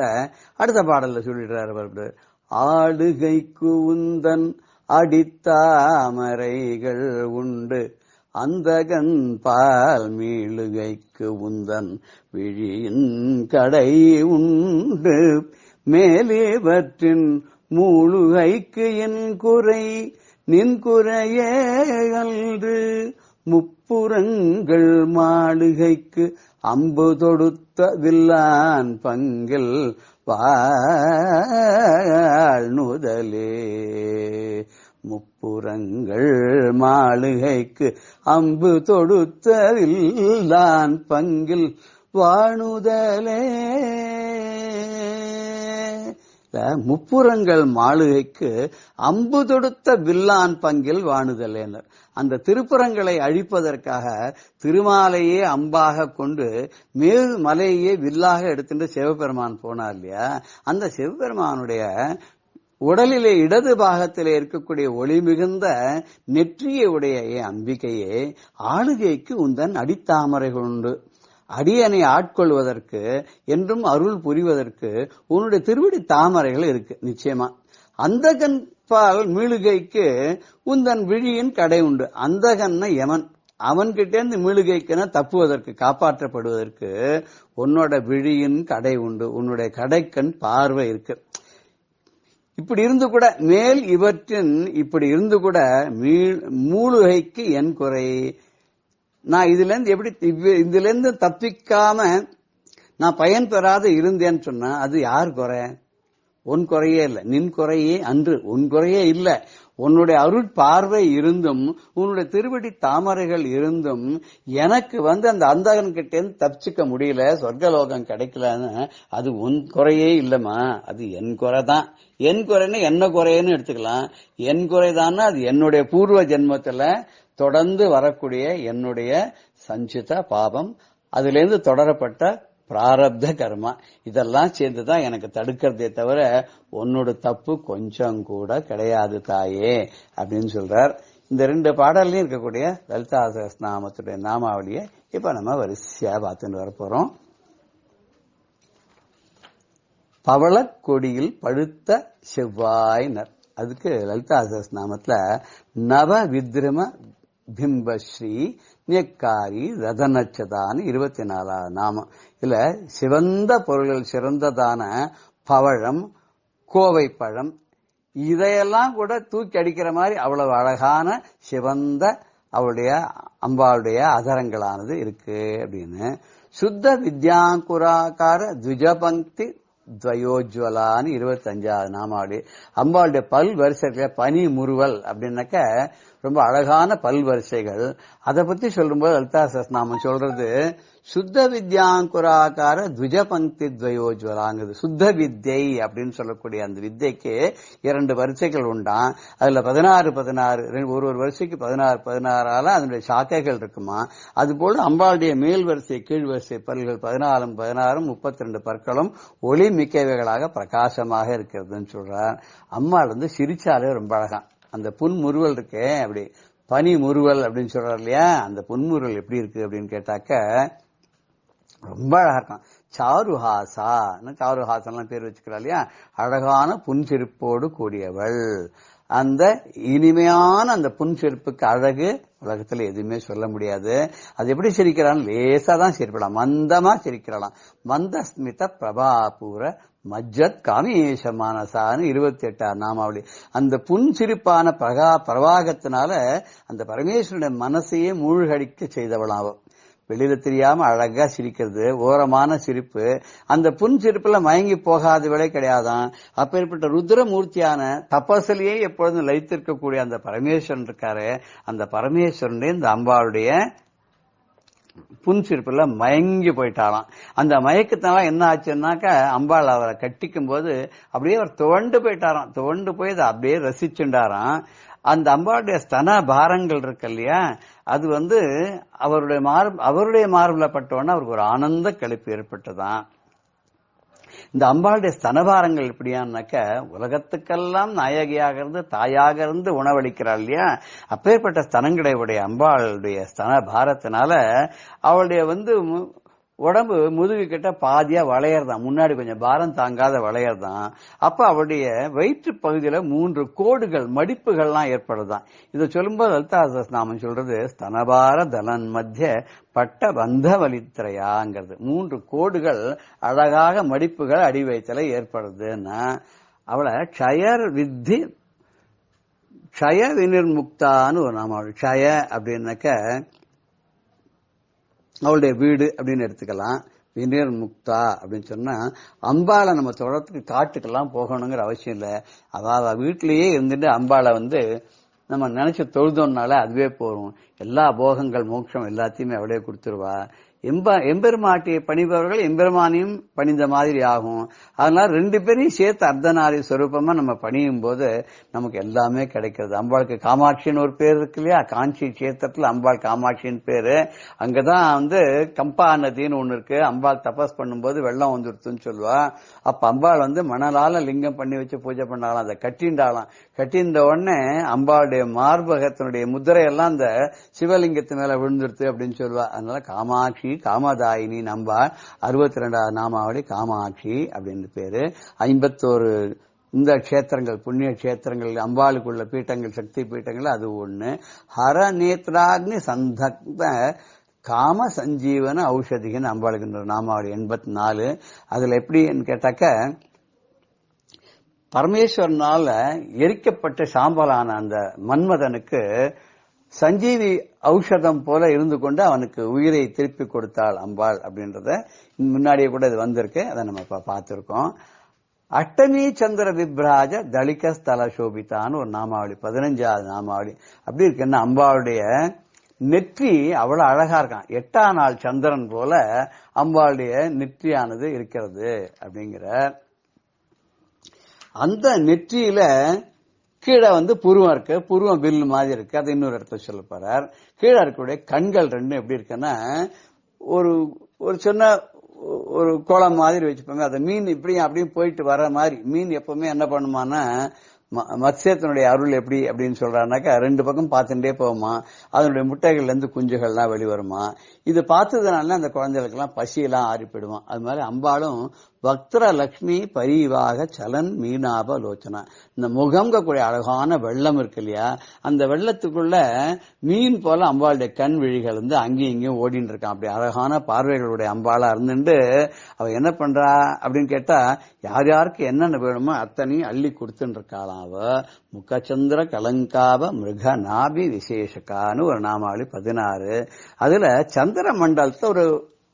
அடுத்த பாடல்ல சொல்லிடுறாரு. ஆடுகைக்கு உந்தன் அடித்தாமரைகள் உண்டு அந்தகன் பால் மீளுகைக்கு உந்தன் விழியின் கடை உண்டு மேலேவற்றின் மூழுகைக்கு என் குறை நின் குறையே அன்று முப்புறங்கள் மாளுகைக்கு அம்பு தொடுத்த வில்லான் பங்கில் வாழ்நுதலே முப்புறங்கள் மாளுகைக்கு அம்பு தொடுத்ததில்தான் பங்கில் வாணுதலே. முப்புறங்கள் மாளுகைக்கு அம்பு தொடுத்த வில்லான் பங்கில் வாணுதலேனர். அந்த திருப்புறங்களை அழிப்பதற்காக திருமாலையே அம்பாக கொண்டு மேல் மலையே வில்லாக எடுத்துட்டு சிவபெருமான் போனார் இல்லையா, அந்த சிவபெருமானுடைய உடலிலே இடது பாகத்திலே இருக்கக்கூடிய ஒளி மிகுந்த நெற்றியை உடைய அம்பிகையே ஆளுகைக்கு உந்தன் அடித்தாமரைகள் உண்டு, அடியனை ஆட்கொள்வதற்கு என்றும் அருள் புரிவதற்கு உன்னுடைய திருவடி தாமரைகள் இருக்கு நிச்சயமா. அந்தகன் பால் மீளுகைக்கு உந்தன் விழியின் கடை உண்டு. அந்தகன்னா யமன், அவன்கிட்டேருந்து மீளுகைக்குன்னா தப்புவதற்கு காப்பாற்றப்படுவதற்கு உன்னோட விழியின் கடை உண்டு, உன்னுடைய கடைக்கண் பார்வை இருக்கு. இப்படி இருந்து கூட மேல் இவற்றின் இப்படி இருந்து கூட மூளுகைக்கு என் குறை, நான் இதுல இருந்து எப்படி இதுல இருந்து தப்பிக்காம நான் பயன் பெறாத இருந்தேன்னு சொன்னா அது யார் குறை? உன் குறையே இல்ல, நின் குறையே அன்று, உன் குறையே இல்ல. உன்னுடைய அருட்பார்வை இருந்தும் உன்னுடைய திருவடி தாமரைகள் இருந்தும் எனக்கு அந்த அந்தகன் கிட்ட தப்பிச்சுக்க முடியல, சொர்க்கலோகம் கிடைக்கலன்னு அது உன் குறையே இல்லம்மா, அது என் குறைதான். என் குறைன்னு என்ன குறைன்னு எடுத்துக்கலாம். என் குறைதான்னா அது என்னுடைய பூர்வ ஜென்மத்துல தொடர்ந்து வரக்கூடிய என்னுடைய சஞ்சித பாபம், அதுல இருந்து தொடரப்பட்ட பிராரப்த கர்மா, இதெல்லாம் சேர்ந்துதான் எனக்கு தடுக்கிறதே தவிர உன்னோட தப்பு கொஞ்சம் கூட கிடையாது தாயே அப்படின்னு சொல்றார். இந்த 2 பாடல்லையும் இருக்கக்கூடிய லலிதா சஹஸ்ரநாமத்துடைய நாமாவளியை இப்ப நம்ம வரிசையா பார்த்துட்டு வரப்போறோம். பவளக்கொடியில் பழுத்த செவ்வாய்னர், அதுக்கு லலிதா சஹஸ்ரநாமத்துல நவ வித்ரம பிம்பஸ்ரீ நெக்காரி ரதனச்சதான்னு 24வது நாமம். இதுல சிவந்த பொருள்கள் சிறந்ததான பவழம், கோவை பழம், இதையெல்லாம் கூட தூக்கி அடிக்கிற மாதிரி அவ்வளவு அழகான சிவந்த அவளுடைய அம்பாளுடைய அதரங்களானது இருக்கு அப்படின்னு. சுத்த வித்யாங்குராக்கார துஜபங்கி துவயோஜ்வலான்னு 25வது நாமாவளி. அம்பாளுடைய பல் வரிசைகள் பனி முறுவல் அப்படின்னாக்க ரொம்ப அழகான பல் வரிசைகள். அதை பத்தி சொல்லும்போது லலிதா சஹஸ்ரநாமம் சொல்றது சுத்த வித்யாங்குராக்கார துஜபங்கி துவயோஜ்வலாங்கிறது. சுத்த வித்யை அப்படின்னு சொல்லக்கூடிய அந்த வித்தைக்கு 2 வரிசைகள் உண்டாம். அதுல 16 ஒரு வரிசைக்கு 16 அதனுடைய சாக்கைகள் இருக்குமா. அதுபோல அம்பாளுடைய மேல் வரிசை கீழ் வரிசை பல்கள் 14 32 பற்களும் ஒளி மிக்கவைகளாக பிரகாசமாக இருக்கிறதுன்னு சொல்றார். அம்பாள் சிரிச்சாலே ரொம்ப அழகா அந்த புன்முறுவல் இருக்கே, அப்படி பனி முறுவல் அப்படின்னு சொல்றாரு இல்லையா, அந்த புன்முறுவல் எப்படி இருக்கு அப்படின்னு கேட்டாக்க ரொம்ப அழகா இருக்கும். சாருஹாசா, சாருஹாசன்லாம் பேர் வச்சுக்கிறா இல்லையா, அழகான புன்சிரிப்போடு கூடியவள். அந்த இனிமையான அந்த புன்சிரிப்புக்கு அழகு உலகத்துல எதுவுமே சொல்ல முடியாது. அது எப்படி சிரிக்கிறான், லேசா தான் சிரிப்பலாம், மந்தமா சிரிக்கிறாளாம். மந்தஸ்மித பிரபாபூர மஜ்ஜத் காமேஷ மானசான்னு 28வது நாமாவளி. அந்த புன்சிரிப்பான பிரவாகத்தினால அந்த பரமேஸ்வரனுடைய மனசையே மூழ்கடிக்க செய்தவளாம். வெளியில தெரியாம அழகா சிரிக்கிறது, ஓரமான சிரிப்பு. அந்த புன்சிரிப்புல மயங்கி போகாதவளே கிடையாதான். அப்பேற்பட்ட ருத்ரமூர்த்தியான தபசிலேயே எப்பொழுதும் லயித்திருக்கக்கூடிய அந்த பரமேஸ்வரன் இருக்காரு, அந்த பரமேஸ்வரனுடைய இந்த அம்பாளுடைய புன்சிரிப்புல மயங்கி போயிட்டாராம். அந்த மயக்கத்தினால என்ன ஆச்சுன்னாக்க அம்பாள் அவரை கட்டிக்கும் போது அப்படியே அவர் துவண்டு போயிட்டாராம். துவண்டு போய் அதை அப்படியே ரசிச்சுண்டாராம். அந்த அம்பாளுடைய ஸ்தன பாரங்கள் இருக்கு இல்லையா, அது அவருடைய மார்புல பட்டோன்னா அவருக்கு ஒரு ஆனந்த களிப்பு ஏற்பட்டதான். இந்த அம்பாளுடைய ஸ்தனபாரங்கள் எப்படியான்னாக்க உலகத்துக்கெல்லாம் நாயகியாக இருந்து தாயாக இருந்து உணவளிக்கிறாள் இல்லையா, அப்பேற்பட்ட ஸ்தனங்களையுடைய அம்பாளுடைய ஸ்தன பாரத்தினால அவளுடைய உடம்பு முதுகு கிட்ட பாதியா வளையறதான், முன்னாடி கொஞ்சம் பாரம் தாங்காத வளையறதான். அப்ப அவளுடைய வயிற்று பகுதியில 3 கோடுகள் மடிப்புகள்லாம் ஏற்படுதான். இதை சொல்லும்போது லலிதா சஹஸ்ரநாமம் சொல்றது ஸ்தனபார தலன் மத்திய பட்ட பந்த வலித்திரையாங்கிறது. 3 கோடுகள் அழகாக மடிப்புகள் அடி வயிற்றுல ஏற்படுதுன்னா அவளை க்ஷய வினிர்முக்தான்னு ஒரு நாம. க்ஷய அப்படின்னாக்க அவளுடைய வீடு அப்படின்னு எடுத்துக்கலாம். வினிர் முக்தா அப்படின்னு சொன்னா அம்பாளை நம்ம தொடர்றதுக்கு காட்டுக்கெல்லாம் போகணுங்கிற அவசியம் இல்லை. அதாவது வீட்டிலேயே இருந்துட்டு அம்பாளை நம்ம நினைச்சு தொழுதோம்னால அதுவே போறோம். எல்லா போகங்கள் மோட்சம் எல்லாத்தையுமே அவளே கொடுத்துருவா. எம்பெருமாட்டியை பணிபவர்கள் எம்பெருமானையும் பணிந்த மாதிரி ஆகும். அதனால 2 பேரையும் சேர்த்து அர்த்தநாரி ஸ்வரூபமா நம்ம பணியும் போது நமக்கு எல்லாமே கிடைக்கிறது. அம்பாளுக்கு காமாட்சின்னு ஒரு பேர் இருக்கு இல்லையா, காஞ்சி கஷேத்திரத்துல அம்பாள் காமாட்சின்னு பேரு. அங்கதான் கம்பா நதின்னு ஒண்ணு இருக்கு. அம்பாள் தபஸ் பண்ணும்போது வெள்ளம் வந்துடுத்துன்னு சொல்லுவா. அப்ப அம்பாள் மணலால லிங்கம் பண்ணி வச்சு பூஜை பண்ணாலாம். அதை கட்டிண்டாலாம். கட்டின்ற உடனே அம்பாளுடைய மார்பகத்தினுடைய முத்திரையெல்லாம் அந்த சிவலிங்கத்து மேல விழுந்துடுத்து அப்படின்னு சொல்லுவா. அதனால காமாட்சி காமதாயினி நம்பாள் 62வது நாமாவளி காமாட்சி அப்படின்னு பேரு. 51 இந்த கஷேத்திரங்கள் புண்ணிய கஷேத்திரங்கள் அம்பாளுக்குள்ள பீட்டங்கள் சக்தி பீட்டங்கள் அது ஒண்ணு. ஹர நேத்ராக்னி சந்தக்த காம சஞ்சீவன ஔஷதிகன்னு அம்பாளுக்கு நாமாவளி 84. அதுல எப்படின்னு கேட்டாக்க பரமேஸ்வரனால எரிக்கப்பட்ட சாம்பலான அந்த மன்மதனுக்கு சஞ்சீவி ஔஷதம் போல இருந்து கொண்டு அவனுக்கு உயிரை திருப்பி கொடுத்தாள் அம்பாள் அப்படின்றத முன்னாடியே கூட இது வந்திருக்கு. அதை நம்ம பார்த்திருக்கோம். அஷ்டமி சந்திர விப்ராஜ தலிக ஸ்தல சோபிதான்னு ஒரு நாமாவளி, 15வது நாமாவளி. அப்படி இருக்குன்னா அம்பாளுடைய நெற்றி அவ்வளவு அழகா இருக்கான். 8ஆம் நாள் சந்திரன் போல அம்பாளுடைய நெற்றியானது இருக்கிறது அப்படிங்கிற. அந்த நெற்றியில கீழே புருவம் இருக்கு, புருவம் வில்லு மாதிரி இருக்கு. அது இன்னொரு இடத்துல சொல்ல போறார். கீழே இருக்கக்கூடிய கண்கள் ரெண்டும் எப்படி இருக்குன்னா ஒரு ஒரு சின்ன ஒரு குளம் மாதிரி வச்சுப்போங்க. அந்த மீன் இப்படியும் அப்படியும் போயிட்டு வர மாதிரி. மீன் எப்பவுமே என்ன பண்ணுமானா மத்ஸ்யத்தினுடைய அருள் எப்படி அப்படின்னு சொல்றாருனாக்கா 2 பக்கம் பார்த்துட்டே போகுமா, அதனுடைய முட்டைகள்ல இருந்து குஞ்சுகள்லாம் வெளிவருமா. இது பார்த்ததுனால அந்த குழந்தைகளுக்கு எல்லாம் பசியெல்லாம் ஆறிப்பிடுமா. அது மாதிரி அம்பாளும் பக்தர லக்ஷ்மி பரிவாக சலன் மீனாப லோச்சனா. இந்த முகம்ங்க கூடிய அழகான வெள்ளம் இருக்கு இல்லையா, அந்த வெள்ளத்துக்குள்ள மீன் போல அம்பாளுடைய கண் விழிகள் அங்கேயும் இங்கேயும் ஓடின்னு இருக்கான். அப்படி அழகான பார்வைகளுடைய அம்பாளா இருந்துட்டு அவ என்ன பண்றா அப்படின்னு கேட்டா, யார் யாருக்கு என்னென்ன வேணுமோ அத்தனையும் அள்ளி கொடுத்துட்டு இருக்காளாம். அவ முகச்சந்திர கலங்காவ மிருக நாபி விசேஷக்கான்னு ஒரு நாமாவளி 16. அதுல சந்திர மண்டலத்தை ஒரு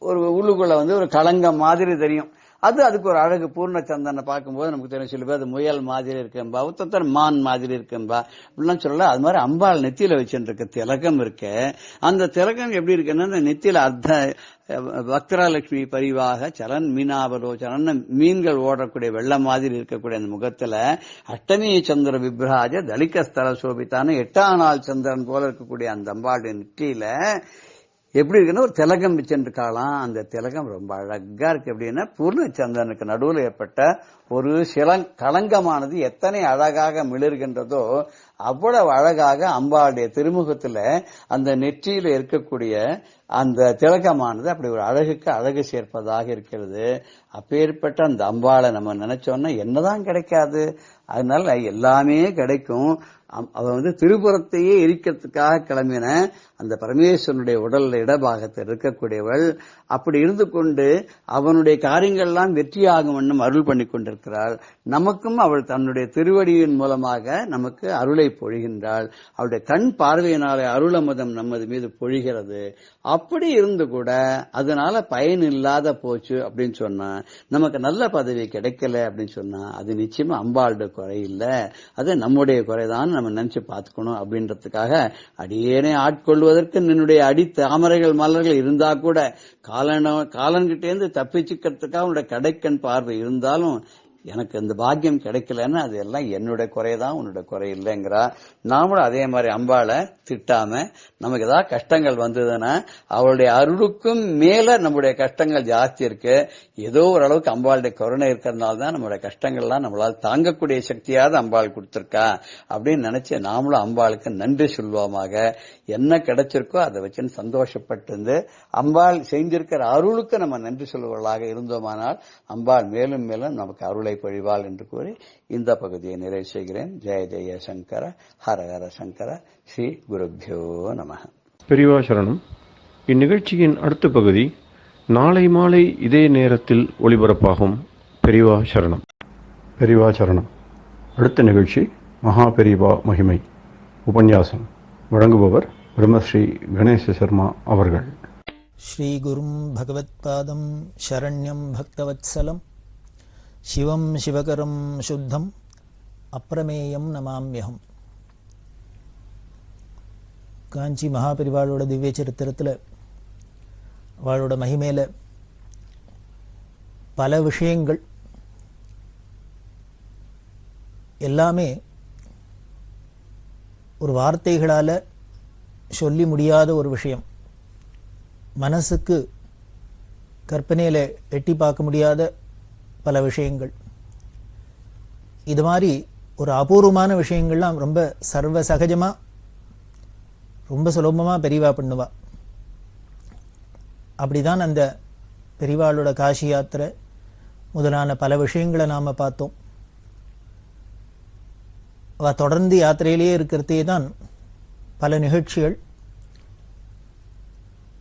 ஒரு உள்ளுக்குள்ள ஒரு களங்கம் மாதிரி தெரியும். அதுக்கு ஒரு அழகு. பூர்ண சந்திரனை பார்க்கும்போது நமக்கு தெரியும். சில பேர் அது முயல் மாதிரி இருக்கும்பா, உத்தத்தன் மான் மாதிரி இருக்கும்பா அப்படிலாம் சொல்லல. அது மாதிரி அம்பாள் நெத்தியில வச்சுட்டு இருக்க திலகம் இருக்கு. அந்த திலகம் எப்படி இருக்குன்னா அந்த நெத்தியில பக்தராலட்சுமி பரிவாக சலன் மீனாபலோச்சனன் மீன்கள் ஓடக்கூடிய வெள்ளம் மாதிரி இருக்கக்கூடிய அந்த முகத்துல அஷ்டமி சந்திர விப்ராஜ தலிக ஸ்தல சோபித்தான 8ஆம் நாள் சந்திரன் போல இருக்கக்கூடிய அந்த அம்பாளுடைய நெற்றியில எப்படி இருக்குன்னா ஒரு திலகம் வச்சுருக்காளாம். அந்த திலகம் ரொம்ப அழகா இருக்கு. எப்படின்னா பூர்ணச்சந்திரனுக்கு நடுவில் ஏற்பட்ட ஒரு களங்கமானது எத்தனை அழகாக மிளர்கின்றதோ அவ்வளவு அழகாக அம்பாளுடைய திருமுகத்துல அந்த நெற்றியில இருக்கக்கூடிய அந்த திலகமானது அப்படி ஒரு அழகுக்கு அழகு சேர்ப்பதாக இருக்கிறது. அப்பேற்பட்ட அந்த அம்பாளை நம்ம நினைச்சோம்னா என்னதான் கிடைக்காது? அதனால எல்லாமே கிடைக்கும். அவ திருப்புறத்தையே எரிக்கிறதுக்காக கிளம்பின அந்த பரமேஸ்வரனுடைய உடல்ல இடபாகத்தில் இருக்கக்கூடியவள். அப்படி இருந்து கொண்டு அவனுடைய காரியங்கள்லாம் வெற்றியாகும் வண்ணம் அருள் பண்ணி கொண்டிருக்கிறாள். நமக்கும் அவள் தன்னுடைய திருவடியின் மூலமாக நமக்கு அருளை பொழிகின்றாள். அவளுடைய கண் பார்வையினாலே அருளமுதம் நமது மீது பொழிகிறது. அப்படி இருந்து கூட அதனால பயன் இல்லாத போச்சு அப்படின்னு சொன்னா, நமக்கு நல்ல பதவி கிடைக்கல அப்படின்னு சொன்னா, அது நிச்சயமா அம்பாளுடைய குறை இல்லை, அது நம்முடைய குறைதான் நம்ம நினைச்சு பார்த்துக்கணும். அப்படின்றதுக்காக அடியேனை ஆட்கொள்வதற்கு நின்னுடைய அடி தாமரைகள் மலர்கள் இருந்தா கூட காலன்கிட்டேருந்து தப்பிச்சுக்கிறதுக்காக உன்னுடைய கடைக்கண் பார்வை இருந்தாலும் எனக்கு இந்த பாக்கியம் கிடைக்கலன்னா அது எல்லாம் என்னுடைய குறைதான், உன்னுடைய குறை இல்லைங்கிறா. நாமளும் அதே மாதிரி அம்பாளை திட்டாம நமக்கு ஏதாவது கஷ்டங்கள் வந்ததுன்னா அவளுடைய அருளுக்கும் மேல நம்முடைய கஷ்டங்கள் ஜாஸ்தி இருக்கு. ஏதோ ஓரளவுக்கு அம்பாளுடைய கருணை இருக்கிறதுனால தான் நம்மளுடைய கஷ்டங்கள்லாம் நம்மளால் தாங்கக்கூடிய சக்தியாவது அம்பாள் கொடுத்திருக்கா அப்படின்னு நினைச்சு நாமளும் அம்பாளுக்கு நன்றி சொல்வோமாக. என்ன கிடைச்சிருக்கோ அதை வச்சு சந்தோஷப்பட்டு அம்பாள் செஞ்சிருக்கிற அருளுக்கு நம்ம நன்றி சொல்வர்களாக இருந்தோமானால் அம்பாள் மேலும் மேலும் நமக்கு அருளை பொழிவாள் என்று கூறி இந்த பகுதியை நிறைவு செய்கிறேன். ஜெய ஜெய சங்கர, ஹர ஹர சங்கர, ஸ்ரீ குருப்யோ நமஹ. பெரியவா சரணம். இந்நிகழ்ச்சியின் அடுத்த பகுதி நாளை மாலை இதே நேரத்தில் ஒளிபரப்பாகும். பெரியவா சரணம். பெரியவா சரணம். அடுத்த நிகழ்ச்சி மகா பெரியவா மகிமை உபன்யாசம். வழங்குபவர் பிரம்மஸ்ரீ கணேச சர்மா அவர்கள். ஸ்ரீ குரும் பகவத்பாதம் சரண்யம் பக்தவத்சலம் சிவம் சிவகரம் சுத்தம் அப்பிரமேயம் நமாம்யகம். காஞ்சி மகாபெரிவாளோட திவ்ய சரித்திரத்தில் அவளோட மகிமையில பல விஷயங்கள் எல்லாமே ஒரு வார்த்தைகளால சொல்லி முடியாத ஒரு விஷயம், மனசுக்கு கற்பனையில எட்டி பார்க்க முடியாத பல விஷயங்கள். இது மாதிரி ஒரு அபூர்வமான விஷயங்கள்லாம் ரொம்ப சர்வ சகஜமா ரொம்ப சுலபமா பெரியவா பண்ணுவா. அப்படிதான் அந்த பெரியவாளோட காசி யாத்திரை முதலான பல விஷயங்களை நாம பார்த்தோம். அவ தொடர்ந்து யாத்திரையிலேயே இருக்கிறதே தான் பல நிகழ்ச்சிகள்.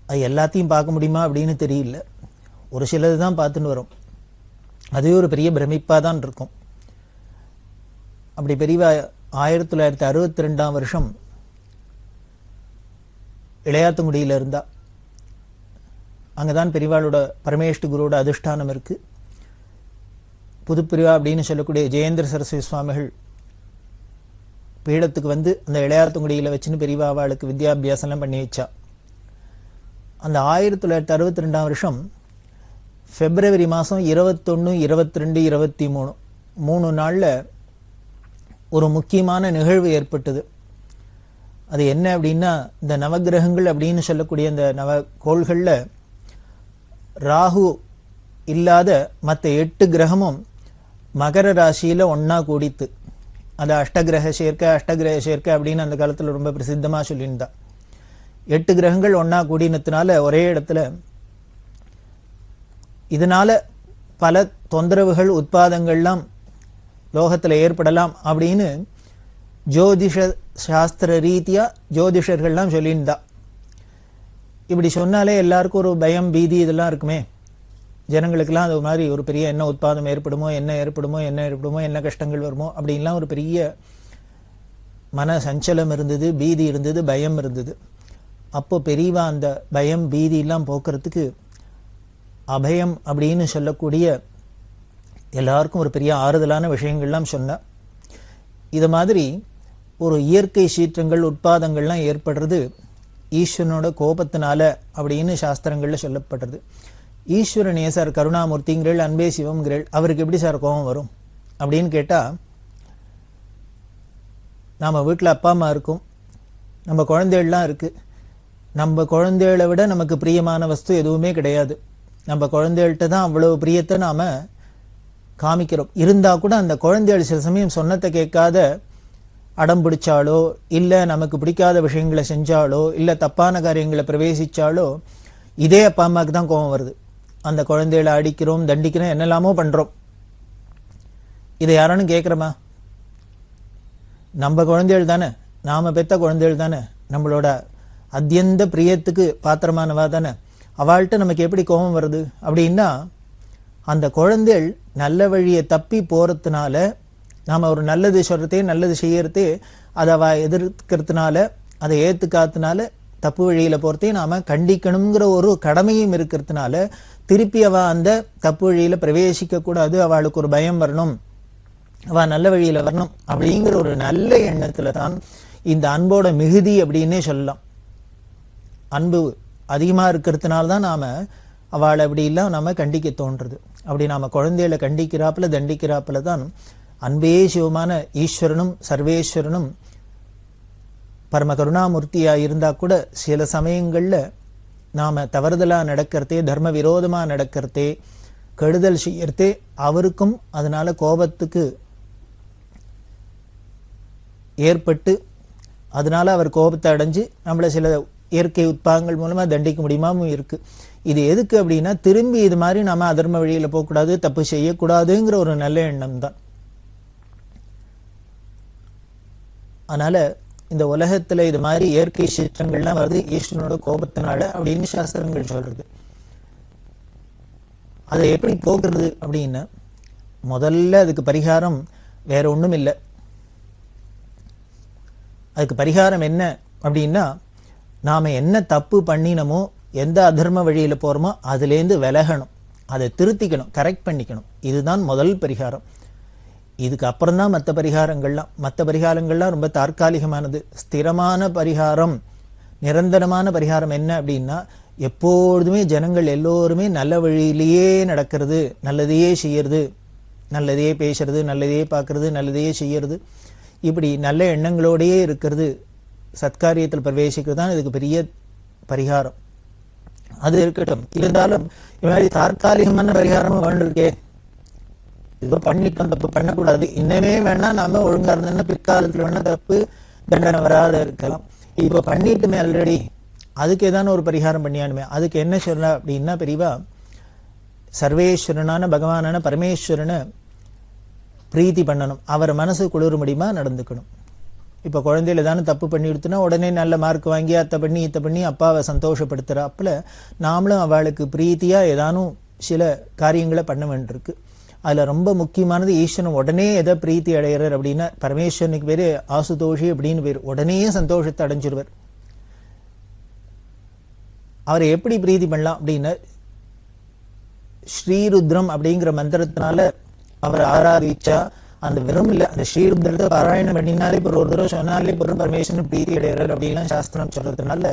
அது எல்லாத்தையும் பார்க்க முடியுமா அப்படின்னு தெரியல. ஒரு சிலது தான் பார்த்துன்னு வரும். அதுவே ஒரு பெரிய பிரமிப்பா தான் இருக்கும். அப்படி பெரியவா 1962ஆம் வருஷம் இளையாத்துங்குடியில இருந்தா. அங்கதான் பெரியவாளோட பரமேஷ்டி குருவோட அதிஷ்டானம் இருக்கு. புதுப்பிரிவா அப்படின்னு சொல்லக்கூடிய ஜெயேந்திர சரஸ்வதி சுவாமிகள் பீடத்துக்கு வந்து அந்த இளையார்த்தங்குடியில் வச்சுன்னு பெரியவா அவளுக்கு வித்யாபியாசம்லாம் பண்ணி வச்சா. அந்த 1962 வருஷம் பிப்ரவரி மாதம் 21, 22, 23 3 நாளில் ஒரு முக்கியமான நிகழ்வு ஏற்பட்டது. அது என்ன அப்படின்னா, இந்த நவகிரகங்கள் அப்படின்னு சொல்லக்கூடிய இந்த நவகோள்களில் ராகு இல்லாத மற்ற 8 கிரகமும் மகர ராசியில் ஒன்னா கூடித்து. அது அஷ்டகிரக சேர்க்கை அப்படின்னு அந்த காலத்தில் ரொம்ப பிரசித்தமாக சொல்லியிருந்தா. 8 கிரகங்கள் ஒன்னா கூடினத்தினால ஒரே இடத்துல இதனால பல தொந்தரவுகள் உட்பாதங்கள்லாம் லோகத்தில் ஏற்படலாம் அப்படின்னு ஜோதிஷ சாஸ்திர ரீதியா ஜோதிஷர்கள்லாம் சொல்லியிருந்தா. இப்படி சொன்னாலே எல்லாருக்கும் ஒரு பயம் பீதி இதெல்லாம் இருக்குமே. ஜனங்களுக்கெல்லாம் அது மாதிரி ஒரு பெரிய என்ன உட்பாதம் ஏற்படுமோ, என்ன கஷ்டங்கள் வருமோ அப்படின்லாம் ஒரு பெரிய மன சஞ்சலம் இருந்தது, பீதி இருந்தது, பயம் இருந்தது. அப்போ பெரியவா அந்த பயம் பீதி எல்லாம் போக்குறதுக்கு அபயம் அப்படின்னு சொல்லக்கூடிய எல்லாருக்கும் ஒரு பெரிய ஆறுதலான விஷயங்கள்லாம் சொன்ன. இது மாதிரி ஒரு இயற்கை சீற்றங்கள் உட்பாதங்கள்லாம் ஏற்படுறது ஈஸ்வரனோட கோபத்தினால அப்படின்னு சாஸ்திரங்கள்ல சொல்லப்படுறது. ஈஸ்வரன் ஏன் சார் கருணாமூர்த்திங்கிறள், அன்பே சிவம்ங்கிறள், அவருக்கு எப்படி சார் கோபம் வரும் அப்படின்னு கேட்டா, நம்ம வீட்டில் அப்பா அம்மா இருக்கும், நம்ம குழந்தைகள்லாம் இருக்கு. நம்ம குழந்தைகளை விட நமக்கு பிரியமான வஸ்து எதுவுமே கிடையாது. நம்ம குழந்தைகள்கிட்ட தான் அவ்வளவு பிரியத்தை நாம காமிக்கிறோம். இருந்தா கூட அந்த குழந்தைகள் சில சமயம் சொன்னத்தை கேட்காத அடம் பிடிச்சாலோ, இல்லை நமக்கு பிடிக்காத விஷயங்களை செஞ்சாலோ, இல்லை தப்பான காரியங்களை பிரவேசிச்சாலோ இதே அப்பா அம்மாவுக்கு தான் கோபம் வருது. அந்த குழந்தைகளை அடிக்கிறோம், தண்டிக்கிறோம், என்னெல்லாமோ பண்றோம். இதை யாரானு கேட்குறோமா? நம்ம குழந்தைகள் தானே, நாம பெத்த குழந்தைகள் தானே, நம்மளோட அத்தியந்த பிரியத்துக்கு பாத்திரமானவா தானே. அவள்கிட்ட நமக்கு எப்படி கோபம் வருது அப்படின்னா, அந்த குழந்தைகள் நல்ல வழியை தப்பி போறதுனால, நாம ஒரு நல்லது சொல்றதே நல்லது செய்யறதே அதை அவ எதிர்க்கிறதுனால, அதை ஏத்துக்காதனால தப்பு வழியில போறதே நாம கண்டிக்கணுங்கிற ஒரு கடமையும் இருக்கிறதுனால திருப்பி அவ அந்த தப்பு வழியில பிரவேசிக்க கூடாது, அவளுக்கு ஒரு பயம் வரணும், அவ நல்ல வழியில வரணும் அப்படிங்கிற ஒரு நல்ல எண்ணத்துல தான் இந்த அன்போட மிகுதி அப்படின்னே சொல்லலாம். அன்பு அதிகமா இருக்கிறதுனால தான் நாம அவளை அப்படி எல்லாம் நாம கண்டிக்க தோன்றது. அப்படி நாம குழந்தைகளை கண்டிக்கிறாப்புல தண்டிக்கிறாப்புல தான் அன்பே சிவமான ஈஸ்வரனும் சர்வேஸ்வரனும் பரம கருணாமூர்த்தியா இருந்தா கூட சில சமயங்கள்ல நாம தவறுதலா நடக்கிறதே, தர்ம விரோதமா நடக்கிறதே, கெடுதல் செய்யறதே அவருக்கும் அதனால கோபத்துக்கு ஏற்பட்டு அதனால அவர் கோபத்தை அடைஞ்சு நம்மள சில இயற்கை உட்பாகங்கள் மூலமா தண்டிக்க முடியுமாவும் இருக்கு. இது எதுக்கு அப்படின்னா, திரும்பி இது மாதிரி நாம அதர்ம வழியில போகக்கூடாது, தப்பு செய்யக்கூடாதுங்கிற ஒரு நல்ல எண்ணம் தான். அதனால இந்த உலகத்துல இது மாதிரி இயற்கை சீற்றங்கள்லாம் வருது ஈஸ்வரனோட கோபத்தினால அப்படின்னு சாஸ்திரங்கள் சொல்றது. அதை எப்படி போக்குறது அப்படின்னா, முதல்ல அதுக்கு பரிகாரம் வேற ஒண்ணும் இல்லை. அதுக்கு பரிகாரம் என்ன அப்படின்னா, நாம என்ன தப்பு பண்ணினமோ, எந்த அதர்ம வழியில போறோமோ அதுலேருந்து விலகணும், அதை திருத்திக்கணும், கரெக்ட் பண்ணிக்கணும். இதுதான் முதல் பரிகாரம். இதுக்கு அப்புறம் தான் மற்ற பரிகாரங்கள்லாம் ரொம்ப தற்காலிகமானது. ஸ்திரமான பரிகாரம், நிரந்தரமான பரிகாரம் என்ன அப்படின்னா, எப்பொழுதுமே ஜனங்கள் எல்லோருமே நல்ல வழியிலேயே நடக்கிறது, நல்லதையே செய்யறது, நல்லதையே பேசுறது, நல்லதையே பார்க்கறது, நல்லதையே செய்யறது, இப்படி நல்ல எண்ணங்களோடையே இருக்கிறது, சத்காரியத்தில் பிரவேசிக்கிறது தான் இதுக்கு பெரிய பரிகாரம். அது இருக்கட்டும். இருந்தாலும் இது மாதிரி தற்காலிகமான பரிகாரமும் வேண்டிருக்கே. இதோ பண்ணிட்டோம், தப்பு பண்ணக்கூடாது, இன்னமே வேணா நாம ஒழுங்கா இருந்தோம்னா பிற்காலத்துல வேணா தப்பு தண்டனை வராத இருக்கலாம். இப்ப பண்ணிட்டுமே ஆல்ரெடி, அதுக்கு ஏதான ஒரு பரிகாரம் பண்ணியானுமே. அதுக்கு என்ன சொல்ற அப்படின்னா, பெரியவா சர்வேஸ்வரனான பகவானான பரமேஸ்வரனை பிரீத்தி பண்ணணும், அவர் மனசு குளிர முடியுமா நடந்துக்கணும். இப்ப குழந்தையில தானே தப்பு பண்ணி எடுத்துனா உடனே நல்ல மார்க் வாங்கி அத்தை பண்ணி அப்பாவை சந்தோஷப்படுத்துறாப்புல நாமளும் அவளுக்கு பிரீத்தியா ஏதானும் சில காரியங்களை பண்ண வேண்டியிருக்கு. அதுல ரொம்ப முக்கியமானது, ஈஸ்வரன் உடனே எதை பிரீத்தி அடைகிறார் அப்படின்னா, பரமேஸ்வரனுக்கு பேரு ஆசுதோஷி அப்படின்னு பேரு, உடனே சந்தோஷத்தை அடைஞ்சிருவார். அவரை எப்படி பிரீத்தி பண்ணலாம் அப்படின்னா, ஸ்ரீருத்ரம் அப்படிங்கிற மந்திரத்தினால அவரை ஆராதிச்சா அந்த வெறும் இல்ல, அந்த ஸ்ரீருத்ரத்தை பாராயணம் பண்ணினாலே இப்போ ஒரு தடவை சொன்னாலே பெரும் பரமேஸ்வரன் பிரீத்தி அடைகிறார் அப்படின்லாம் சாஸ்திரம் சொல்றதுனால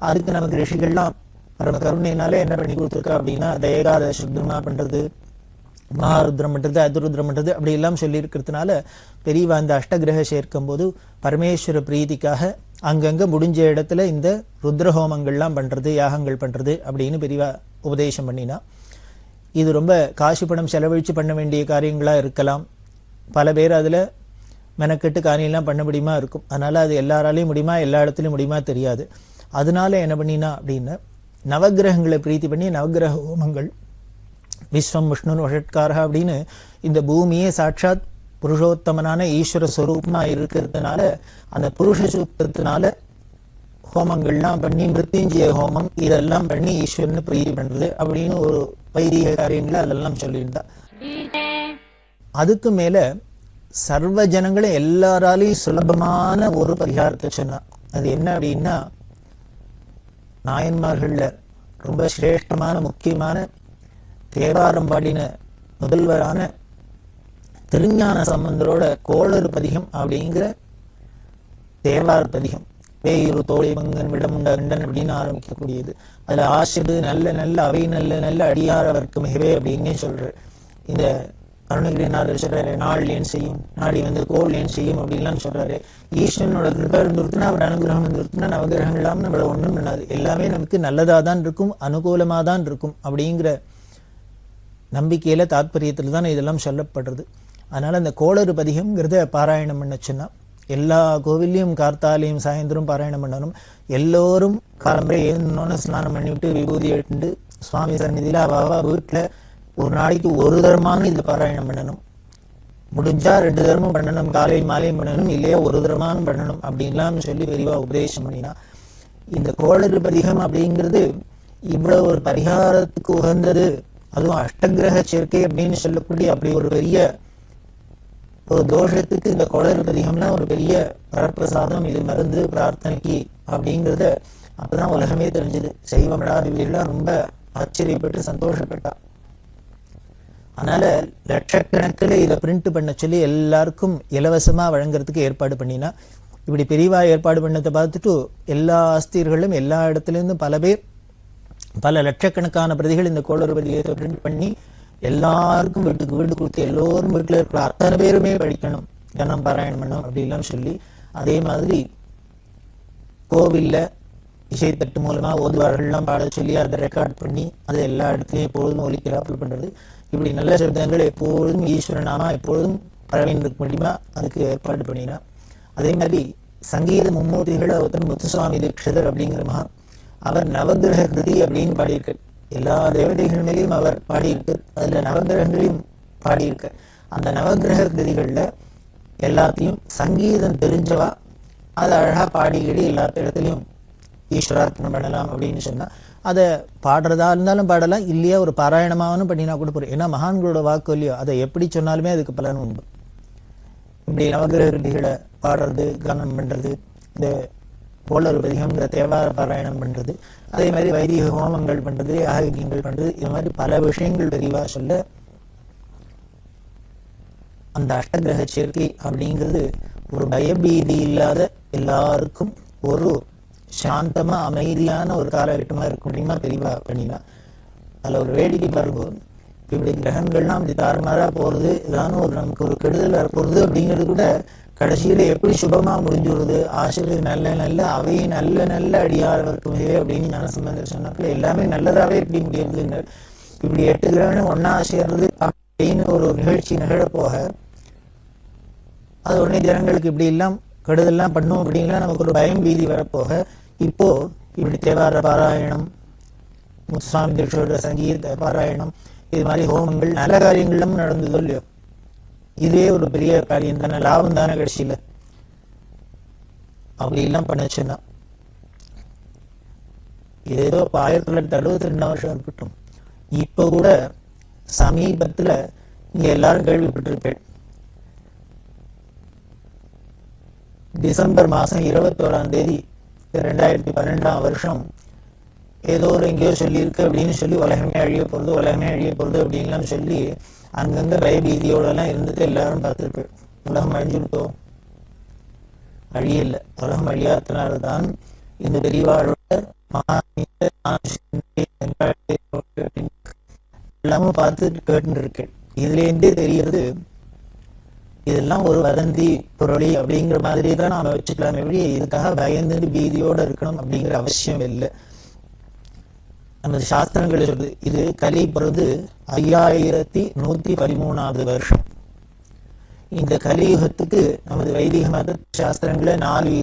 அதுக்கு நமக்கு ரிஷிகள்லாம் பரம கருணையினாலே என்ன பண்ணி கொடுத்துருக்கா அப்படின்னா ஏகாதச ருத்ரமா பண்றது, மகாருத்ரம் பண்றது, அதிருத்ரம் பண்றது அப்படி எல்லாம் சொல்லி இருக்கிறதுனால பெரியவா இந்த அஷ்டகிரக சேர்க்கும் போது பரமேஸ்வர பிரீதிக்காக அங்கங்க முடிஞ்ச இடத்துல இந்த ருத்ரஹோமங்கள்லாம் பண்றது, யாகங்கள் பண்றது அப்படின்னு பெரியவா உபதேசம் பண்ணினா. இது ரொம்ப காசு பணம் செலவழிச்சு பண்ண வேண்டிய காரியங்களா இருக்கலாம். பல பேர் அதுல மெனக்கெட்டு காரியம்லாம் பண்ண முடியுமா இருக்கும். அதனால அது எல்லாராலையும் முடியுமா, எல்லா இடத்துலையும் முடியுமா தெரியாது. அதனால என்ன பண்ணினா அப்படின்னா நவகிரகங்களை பிரீத்தி பண்ணி நவகிரக ஹோமங்கள், விஸ்வம் விஷ்ணு வஷட்காரா அப்படின்னு இந்த பூமியே சாட்சாத் புருஷோத்தமனான ஈஸ்வர ஸ்வரூபமா இருக்கிறதுனால அந்த புருஷ சூக்தத்தினால ஹோமங்கள்லாம் பண்ணி மிருத்யுஞ்சய ஹோமம் இதெல்லாம் பண்ணி ஈஸ்வரனை பிரீதி பண்றது அப்படின்னு ஒரு வைதிக காரியங்களை அதெல்லாம் சொல்லியிருந்தா. அதுக்கு மேல சர்வ ஜனங்களும் எல்லாராலையும் சுலபமான ஒரு பரிகாரத்தை சொன்னா. அது என்ன அப்படின்னா நாயன்மார்கள்ல ரொம்ப சிரேஷ்டமான முக்கியமான தேவாரம் பாடின முதல்வரான திருஞான சம்பந்தரோட கோளறு பதிகம் அப்படிங்கிற தேவார பதிகம். வேயுறு தோழி மங்கன் விடமுண்ட கண்டன் அப்படின்னு ஆரம்பிக்கக்கூடியது. அதுல ஆசிரியர் நல்ல நல்ல அவை நல்ல நல்ல அடியாரவர்க்கு மிகவே அப்படின்னே சொல்ற. இந்த அருணகிரிநாதர் சொல்றாரு நாள் ஏன் செய்யும், நாடி வந்து கோள் ஏன் செய்யும் அப்படின்லாம் சொல்றாரு. ஈஸ்வரனோட கிருபை இருந்துருத்துனா அவர் அனுகிரகம் இருந்துருத்துனா நவகிரகங்கள்லாம் நம்மள ஒண்ணும் பண்ணாது, எல்லாமே நமக்கு நல்லதா தான் இருக்கும், அனுகூலமா தான் இருக்கும் அப்படிங்கிற நம்பிக்கையில தாத்பரியத்துல தான் இதெல்லாம் சொல்லப்படுறது. அதனால அந்த கோளறு பதிகம்ங்கிறத பாராயணம் பண்ண சொன்னா எல்லா கோவில்லையும் கார்த்தாலையும் சாயந்தரம் பாராயணம் பண்ணணும். எல்லோரும் காலம்பரை ஏன்னொன்னு ஸ்நானம் பண்ணிவிட்டு விபூதி எடுத்துட்டு சுவாமி சந்நிதியில அவ வீட்டுல ஒரு நாளைக்கு ஒரு தரமான இது பாராயணம் பண்ணணும். முடிஞ்சா 2 தரமும் பண்ணணும், காலையும் மாலையும் பண்ணணும், இல்லையா ஒரு தரமானும் பண்ணணும் அப்படின்லாம் சொல்லி பெரியவா உபதேசம் பண்ணினா. இந்த கோளறு பதிகம் அப்படிங்கிறது இவ்வளவு ஒரு பரிகாரத்துக்கு உகந்தது, அதுவும் அஷ்டகிரக சேர்க்கை அப்படின்னு சொல்லக்கூடிய அப்படி ஒரு பெரிய ஒரு தோஷத்துக்கு இந்த கோளறு பதிகம்னா ஒரு பெரிய வரப்பிரசாதம், இது மருந்து பிரார்த்தனைக்கு அப்படிங்கிறத அப்பதான் உலகமே தெரிஞ்சது. சைவ மடாதிபதிகள்லாம் ரொம்ப ஆச்சரியப்பட்டு சந்தோஷப்பட்டா. அதனால லட்சக்கணக்கில் இதை பிரிண்ட் பண்ண சொல்லி எல்லாருக்கும் இலவசமா வழங்குறதுக்கு ஏற்பாடு பண்ணினா. இப்படி பெரியவா ஏற்பாடு பண்ணதை பார்த்துட்டு எல்லா ஆஸ்தியர்களும் எல்லா இடத்துல இருந்தும் பல பேர் பல லட்சக்கணக்கான பிரதிகள் இந்த கோளறு பதிகத்தை பிரிண்ட் பண்ணி எல்லாருக்கும் வீட்டுக்கு வீடு கொடுத்து எல்லோரும் வீட்டுல இருக்கிற அத்தனை பேருமே படிக்கணும், கனம் பாராயணம் பண்ணணும் அப்படிலாம் சொல்லி, அதே மாதிரி கோவில்ல இசைத்தட்டு மூலமா ஓதுவார்கள்லாம் பாட சொல்லி அதை ரெக்கார்ட் பண்ணி அதை எல்லா இடத்துலையும் எப்பொழுதும் ஒலிக்கிறாப்புல பண்றது. இப்படி நல்ல சப்தங்கள் எப்பொழுதும் ஈஸ்வரனாமா எப்பொழுதும் பரவின்னு இருக்க முடியுமா அதுக்கு ஏற்பாடு பண்ணினா. அதே மாதிரி சங்கீத மும்மூர்த்திகளை ஒருத்தர் முத்துசுவாமி தீட்சிதர் அப்படிங்கிற மகா, அவர் நவகிரக கிருதி அப்படின்னு பாடியிருக்கார். எல்லா தேவதைகள் மேலேயும் அவர் பாடியிருக்கு, அதுல நவகிரகங்களையும் பாடியிருக்க. அந்த நவகிரக கிருதிகள்ல எல்லாத்தையும் சங்கீதம் தெரிஞ்சவா அதை அழகா பாடிக்கிட்டு எல்லா இடத்துலையும் ஈஸ்வரார்ப்பணம் பண்ணலாம் அப்படின்னு சொன்னா அதை பாடுறதா இருந்தாலும் பாடலாம், இல்லையா ஒரு பாராயணமாவனும் பண்ணினா கூட போறோம். ஏன்னா மகான்களோட வாக்கு இல்லையோ அதை எப்படி சொன்னாலுமே அதுக்கு பலன் உண்டு. இப்படி நவகிரக கிருதிகளை பாடுறது, கனம் பண்றது, இந்த கோளறு பதிகம்ங்கிற தேவார பாராயணம் பண்றது, அதே மாதிரி வைதிக ஹோமங்கள் பண்றது, யாகங்கள் பண்றது, இது மாதிரி பல விஷயங்கள் பெரியவா சொல்ல அந்த அஷ்டகிரக சேர்க்கை அப்படிங்கிறது ஒரு பயபீதி இல்லாத எல்லாருக்கும் ஒரு சாந்தமா அமைதியான ஒரு காலகட்டமா இருக்க முடியுமா பெரியவா பண்ணினா. அதுல ஒரு வேடிக்கை பாருங்க, இப்படி கிரகங்கள்லாம் அப்படி தாறுமாறா போறது, இதான ஒரு நமக்கு ஒரு கெடுதல் வரப்போறது அப்படிங்கிறது கூட கடைசியில எப்படி சுபமா முடிஞ்சுடுறது. ஆசிரியர் நல்ல நல்ல அவை நல்ல நல்ல அடியாளர்களுக்குமே அப்படின்னு ஞானசம்பந்தர் சொன்னாப்புல எல்லாமே நல்லதாவே எப்படி முடியுது. இப்படி 8 கிரகணம் ஒன்னா சேர்றது அப்படின்னு ஒரு நிகழ்ச்சி நிகழ போக அது உடனே ஜனங்களுக்கு இப்படி எல்லாம் கெடுதல்லாம் பண்ணும் அப்படின்லாம் நமக்கு ஒரு பயம் பீதி வரப்போக இப்போ இப்படி தேவார பாராயணம், முத்துசுவாமி தீட்சிதரோட சங்கீத பாராயணம், இது மாதிரி ஹோமங்கள் நல்ல காரியங்களும் நடந்ததோ இல்லையோ, இதே ஒரு பெரிய காரியம் தானே, லாபம் தானே கடைசியில. அப்படி எல்லாம் பண்ணச்சுன்னா ஏதோ 1962 வருஷம் இருக்கட்டும், இப்ப கூட சமீபத்துல நீங்க எல்லாரும் கேள்விப்பட்டிருப்பேன், டிசம்பர் மாசம் 21ஆம் தேதி 2012ஆம் வருஷம் ஏதோ ஒரு எங்கேயோ சொல்லியிருக்கு அப்படின்னு சொல்லி உலகமே அழிய போறது அப்படின்லாம் சொல்லி அங்கங்க பயபீதியோட எல்லாம் இருந்துட்டு எல்லாரும் பார்த்துருக்கு. உலகம் அழிஞ்சுட்டோம், அழியல. உலகம் அழியாதனால்தான் இந்த பெரியவாழோட எல்லாமும் பார்த்துட்டு கேட்டு இருக்கேன். இதுல இருந்தே தெரிகிறது இதெல்லாம் ஒரு வதந்தி புரளி அப்படிங்கிற மாதிரி தான் நாம வச்சுக்கலாம். எப்படி இதுக்காக பயந்து பீதியோட இருக்கணும் அப்படிங்கிற அவசியம் இல்லை. நமது சாஸ்திரங்கள் சொல்றது இது கலி பிறகு 5113வது வருஷம். இந்த கலியுகத்துக்கு நமது வைதிக மத சாஸ்திரங்கள 4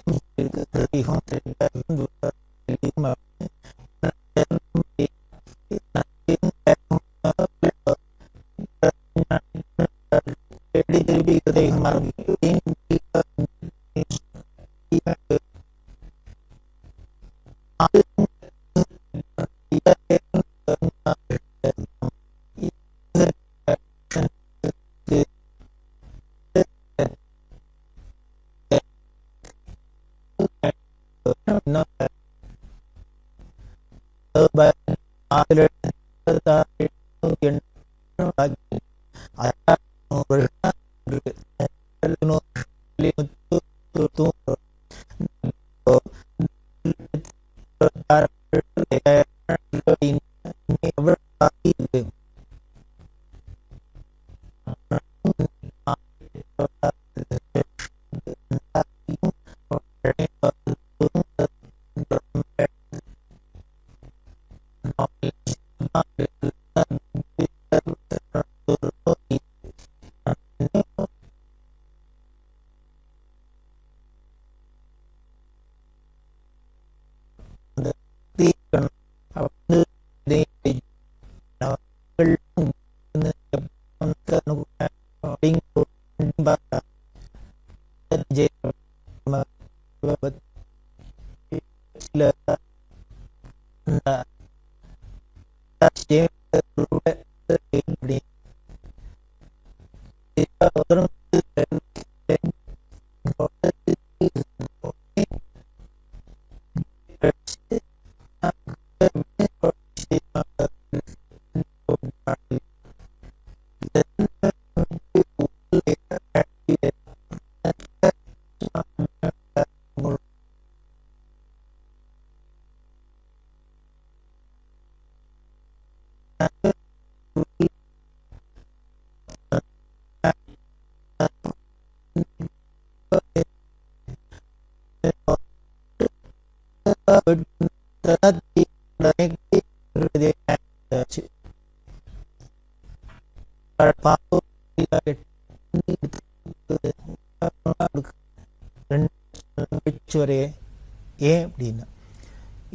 ஏன் அப்படின்னா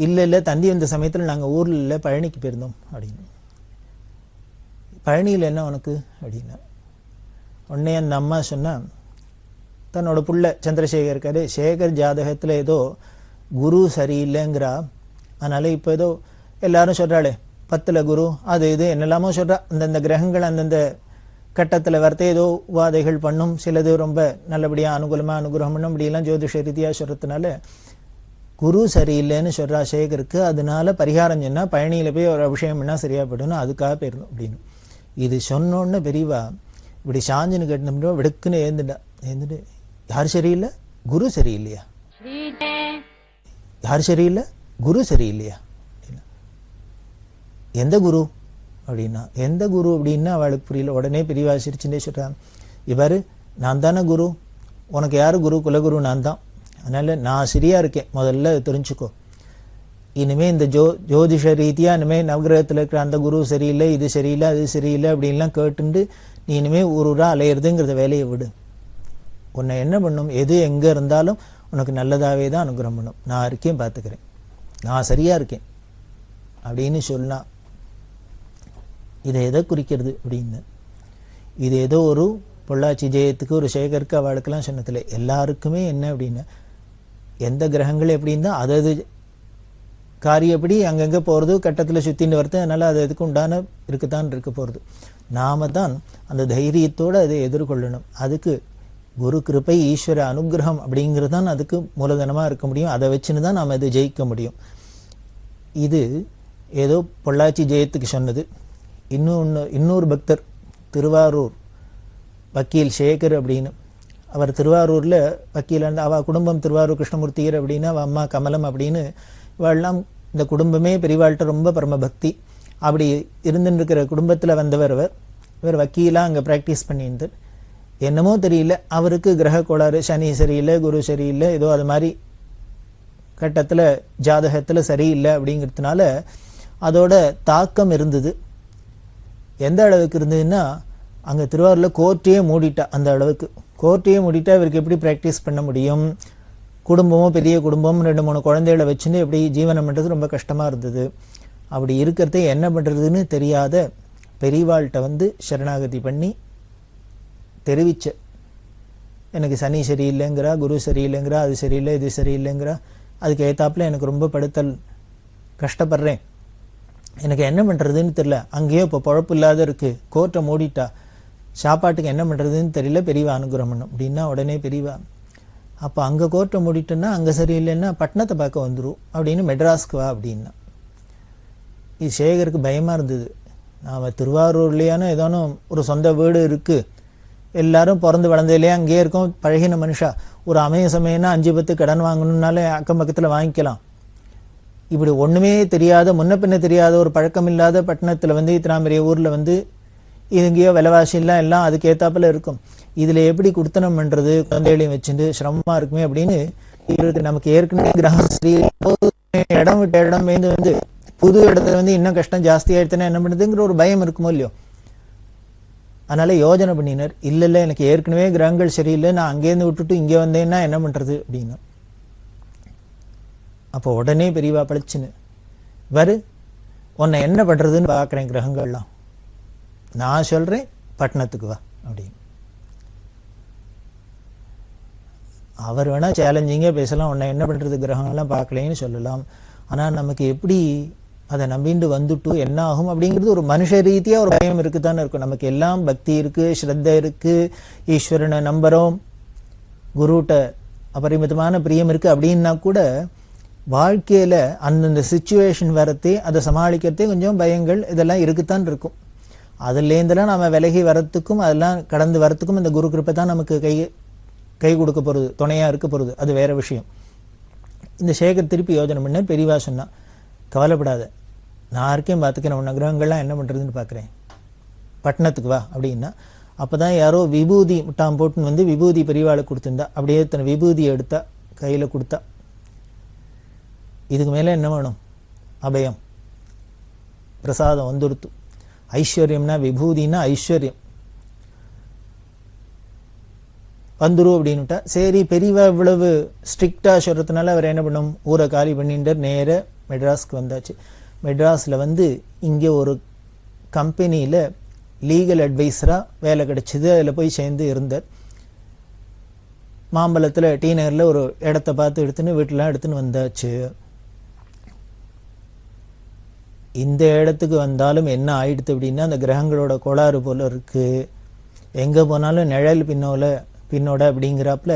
இல்ல தந்தி வந்த சமயத்துல நாங்க ஊர்ல இல்ல பழனிக்கு போயிருந்தோம் அப்படின்னு. பழனியில் என்ன உனக்கு அப்படின்னா உடனே அந்த அம்மா சொன்னா தன்னோட புள்ள சந்திரசேகர் இருக்காரு, சேகர் ஜாதகத்துல ஏதோ குரு சரியில்லைங்கிறா, அதனால இப்போ ஏதோ எல்லாரும் சொல்றாளே 10ல குரு அது இது என்னெல்லாமோ சொல்றா. அந்தந்த கிரகங்கள் அந்தந்த கட்டத்தில் வரத்தே ஏதோ உபாதைகள் பண்ணும், சிலது ரொம்ப நல்லபடியாக அனுகூலமாக அனுகிரகம் பண்ணும், இப்படியெல்லாம் ஜோதிஷ ரீதியாக சொல்கிறதுனால குரு சரியில்லைன்னு சொல்கிறா சேகருக்கு. அதனால பரிகாரம் சொன்னால் பழனியில் போய் ஒரு அபிஷேகம் பண்ணால் சரியாக போயிடணும், அதுக்காக போயிடணும் அப்படின்னு. இது சொன்னோன்னு பெரியவா இப்படி சாஞ்சுன்னு கேட்டோம்னா விடுக்குன்னு ஏந்துட்டு யார் சரியில்லை? குரு சரியில்லையா? யார் சரியில்லை? குரு சரியில்லையா? எந்த குரு அப்படின்னா எந்த குரு அப்படின்னா அவளுக்கு புரியல. உடனே பெரியவா சிரிச்சுட்டே சொல்றாங்க, இவர் நான் தானே குரு, உனக்கு யாரு குரு? குலகுரு நான் தான். அதனால நான் சரியா இருக்கேன், முதல்ல தெரிஞ்சுக்கோ. இனிமே இந்த ஜோதிஷ ரீதியா இனிமே நவகிரகத்தில் இருக்கிற அந்த குரு சரியில்லை, இது சரியில்லை, அது சரியில்லை அப்படின்லாம் கேட்டுண்டு நீ இனிமே ஊரூரா அலையிறதுங்கிறத வேலையை விடு. உன்னை என்ன பண்ணும், எது எங்க இருந்தாலும் உனக்கு நல்லதாவே தான் அனுகிரகம் பண்ணும். நான் இருக்கேன், பார்த்துக்கிறேன், நான் சரியா இருக்கேன் அப்படின்னு சொன்னா இதை எதை குறிக்கிறது அப்படின்னு, இது ஏதோ ஒரு பொள்ளாச்சி ஜெயத்துக்கு ஒரு சேகருக்கு அவளுக்கெல்லாம் சொன்னதில்லை. எல்லாருக்குமே என்ன அப்படின்னா எந்த கிரகங்கள் எப்படின்னா அது காரியப்படி அங்கங்கே போகிறது, கட்டத்தில் சுற்றின்னு வருது, அதனால் அது எதுக்கு உண்டான இருக்குத்தான் இருக்க போகிறது. நாம தான் அந்த தைரியத்தோடு அதை எதிர்கொள்ளணும். அதுக்கு குரு கிருபை ஈஸ்வர அனுகிரகம் அப்படிங்கிறது தான் அதுக்கு மூலதனமாக இருக்க முடியும். அதை வச்சுன்னு தான் நாம் இதை ஜெயிக்க முடியும். இது ஏதோ பொள்ளாச்சி ஜெயத்துக்கு சொன்னது. இன்னொரு பக்தர் திருவாரூர் வக்கீல் சேகர் அப்படின்னு. அவர் திருவாரூரில் வக்கீலான அவள் குடும்பம் திருவாரூர் கிருஷ்ணமூர்த்தியர் அப்படின்னு, அவள் அம்மா கமலம் அப்படின்னு, இவெல்லாம் இந்த குடும்பமே பெரியவாள்கிட்ட ரொம்ப பரமபக்தி. அப்படி இருந்துருக்கிற குடும்பத்தில் வந்தவர் இவர் வக்கீலாக அங்கே ப்ராக்டிஸ் பண்ணியிருந்தார். என்னமோ தெரியல, அவருக்கு கிரக கோளாறு, சனி சரியில்லை, குரு சரியில்லை, ஏதோ அது மாதிரி கட்டத்தில் ஜாதகத்தில் சரியில்லை அப்படிங்கிறதுனால அதோட தாக்கம் இருந்தது. எந்த அளவுக்கு இருந்ததுன்னா, அங்கே திருவாரூரில் கோர்ட்டையே மூடிட்டா. அந்த அளவுக்கு கோர்ட்டையே மூடிட்டா இவருக்கு எப்படி ப்ராக்டிஸ் பண்ண முடியும்? குடும்பமும் பெரிய குடும்பம், 2-3 குழந்தைகளை வச்சுன்னு எப்படி ஜீவனம் பண்ணுறது ரொம்ப கஷ்டமாக இருந்தது. அப்படி இருக்கிறதே என்ன பண்ணுறதுன்னு தெரியாத பெரியவாள்கிட்ட சரணாகதி பண்ணி தெரிவிச்ச, எனக்கு சனி சரியில்லைங்கிறா, குரு சரியில்லைங்கிறா, அது சரியில்லை, இது சரியில்லைங்கிறா, அதுக்கு ஏத்தாப்புல எனக்கு ரொம்ப படுத்தல் கஷ்டப்படுறேன், எனக்கு என்ன பண்ணுறதுன்னு தெரியல, அங்கேயோ இப்போ பொழப்பு இல்லாத இருக்குது, கோர்ட்டை மூடிட்டா, சாப்பாட்டுக்கு என்ன பண்ணுறதுன்னு தெரியல, பெரியவா அனுகிரகம் பண்ணும் அப்படின்னா உடனே பெரியவா, அப்போ அங்கே கோர்ட்டை மூடிட்டோன்னா அங்கே சரியில்லைன்னா பட்டணத்தை பார்க்க வந்துடும் அப்படின்னு மெட்ராஸ்க்கு வா அப்படின்னா. இது சேகருக்கு பயமாக இருந்தது. நாம் திருவாரூர்லையான ஏதானோ ஒரு சொந்த வீடு இருக்குது, எல்லாரும் பிறந்து வளர்ந்ததுலேயே அங்கேயே இருக்கோம், பழகின மனுஷா, ஒரு அமைய சமயம்னா 5-10 கடன் வாங்கணுன்னாலே அக்கம் பக்கத்தில் வாங்கிக்கலாம். இப்படி ஒன்றுமே தெரியாத, முன்ன பின்ன தெரியாத, ஒரு பழக்கம் இல்லாத பட்டணத்தில் இத்தனாமரிய ஊரில் எங்கேயோ விலைவாசிலாம் எல்லாம் அதுக்கு ஏத்தாப்புல இருக்கும். இதில் எப்படி குடுத்தனம் பண்ணுறது, குழந்தைகளையும் வச்சுட்டு சிரமமாக இருக்குமே அப்படின்னு இவருக்கு நமக்கு ஏற்கனவே கிரகஸ்ரீ இடம் விட்ட இடம் புது இடத்துல இன்னும் கஷ்டம் ஜாஸ்தியாயிடுச்சுன்னா என்ன பண்ணுறதுங்கிற ஒரு பயம் இருக்குமோ இல்லையோ. அதனால யோஜனை பண்ணினார், இல்லை எனக்கு ஏற்கனவே கிரகங்கள் சரியில்லை, நான் அங்கேருந்து விட்டுட்டு இங்கே வந்தேன்னா என்ன பண்ணுறது அப்படின்னு. அப்போ உடனே பெரியவா பழிச்சுன்னு, உன்னை என்ன பண்ணுறதுன்னு பார்க்குறேன், கிரகங்கள்லாம் நான் சொல்கிறேன், பட்டணத்துக்கு வா அப்படின்னு. அவர் வேணா சேலஞ்சிங்காக பேசலாம், உன்னை என்ன பண்ணுறது கிரகங்கள்லாம் பார்க்கலேன்னு சொல்லலாம். ஆனால் நமக்கு எப்படி அதை நம்பிண்டு வந்துட்டு என்ன ஆகும் அப்படிங்கிறது ஒரு மனுஷ ரீதியாக ஒரு பயம் இருக்குதானே இருக்கும். நமக்கு எல்லாம் பக்தி இருக்குது, ஸ்ரத்தை இருக்குது, ஈஸ்வரனை நம்புகிறோம், குருட்ட அபரிமிதமான பிரியம் இருக்குது அப்படின்னா கூட வாழ்க்கையில் அந்தந்த சிச்சுவேஷன் வரத்தே அதை சமாளிக்கிறதே கொஞ்சம் பயங்கள் இதெல்லாம் இருக்குத்தான் இருக்கும். அதுலேருந்துலாம் நம்ம விலகி வரத்துக்கும் அதெல்லாம் கடந்து வரத்துக்கும் இந்த குரு கிருப்பை தான் நமக்கு கை கொடுக்க போகிறது, துணையாக இருக்க போகிறது, அது வேற விஷயம். இந்த சேகர் திருப்பி யோஜனை பண்ண, பெரியவா சொன்னா, கவலைப்படாத, நான் இருக்கேன் பார்த்துக்கிறேன், உன்ன கிரகங்கள்லாம் என்ன பண்ணுறதுன்னு பார்க்குறேன், பட்டணத்துக்கு வா அப்படின்னா. அப்போ தான் யாரோ விபூதி முட்டாம் போட்டுன்னு விபூதி பெரியவாளுக்கு கொடுத்துருந்தா, அப்படியே தன் விபூதியை எடுத்தா, கையில் கொடுத்தா. இதுக்கு மேலே என்ன வேணும்? அபயம், பிரசாதம் வந்துடுத்து. ஐஸ்வர்யம்னா விபூதினா ஐஸ்வர்யம் வந்துடும் அப்படின்னுட்டா. சரி, பெரியவா இவ்வளவு ஸ்ட்ரிக்டாக சொல்கிறதுனால அவர் என்ன பண்ணும், ஊரை காலி பண்ணிட்டு நேர மெட்ராஸ்க்கு வந்தாச்சு. மெட்ராஸில் இங்கே ஒரு கம்பெனியில் லீகல் அட்வைஸராக வேலை கிடைச்சிது. அதில் போய் சேர்ந்து இருந்தார். மாம்பழத்தில் டி நகரில் ஒரு இடத்த பார்த்து எடுத்துன்னு வீட்டிலாம் எடுத்துன்னு வந்தாச்சு. இந்த இடத்துக்கு வந்தாலும் என்ன ஆயிடுது அப்படின்னா, அந்த கிரகங்களோட கோளாறு போல இருக்கு, எங்கே போனாலும் நிழல் பின்னோட அப்படிங்கிறாப்புல.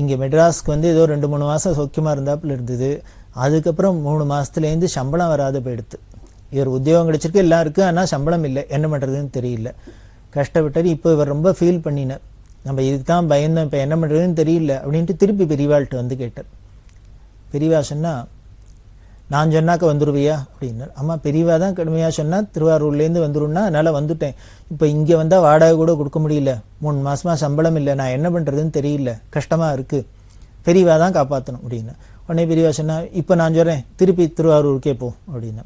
இங்கே மெட்ராஸ்க்கு ஏதோ 2-3 மாதம் சௌக்கியமாக இருந்தாப்புல இருந்தது. அதுக்கப்புறம் 3 மாதத்துலேருந்து சம்பளம் வராத போயிடுது. இவர் உத்தியோகம் கிடைச்சிருக்கு, எல்லாம் இருக்குது, ஆனால் சம்பளம் இல்லை, என்ன பண்ணுறதுன்னு தெரியல, கஷ்டப்பட்டார். இப்போ இவர் ரொம்ப ஃபீல் பண்ணினார், நம்ம இதுக்கு தான் பயந்தோம், இப்போ என்ன பண்ணுறதுன்னு தெரியல அப்படின்ட்டு திருப்பி பெரியவாள்கிட்ட கேட்டார். பெரியவா சொன்னா, நான் சொன்னாக்க வந்துடுவியா அப்படின்னார். அம்மா பெரியவா தான் கடுமையாக சொன்னால் திருவாரூர்லேருந்து வந்துடும்னா, அதனால் வந்துட்டேன். இப்போ இங்கே வந்தால் வாடகை கூட கொடுக்க முடியல, 3 மாதமாக சம்பளம் இல்லை, நான் என்ன பண்ணுறதுன்னு தெரியல, கஷ்டமாக இருக்குது, பெரியவா தான் காப்பாற்றணும் அப்படின்னா. உடனே பெரியவா சொன்னால், இப்போ நான் சொல்கிறேன், திருப்பி திருவாரூருக்கே போ அப்படின்னா.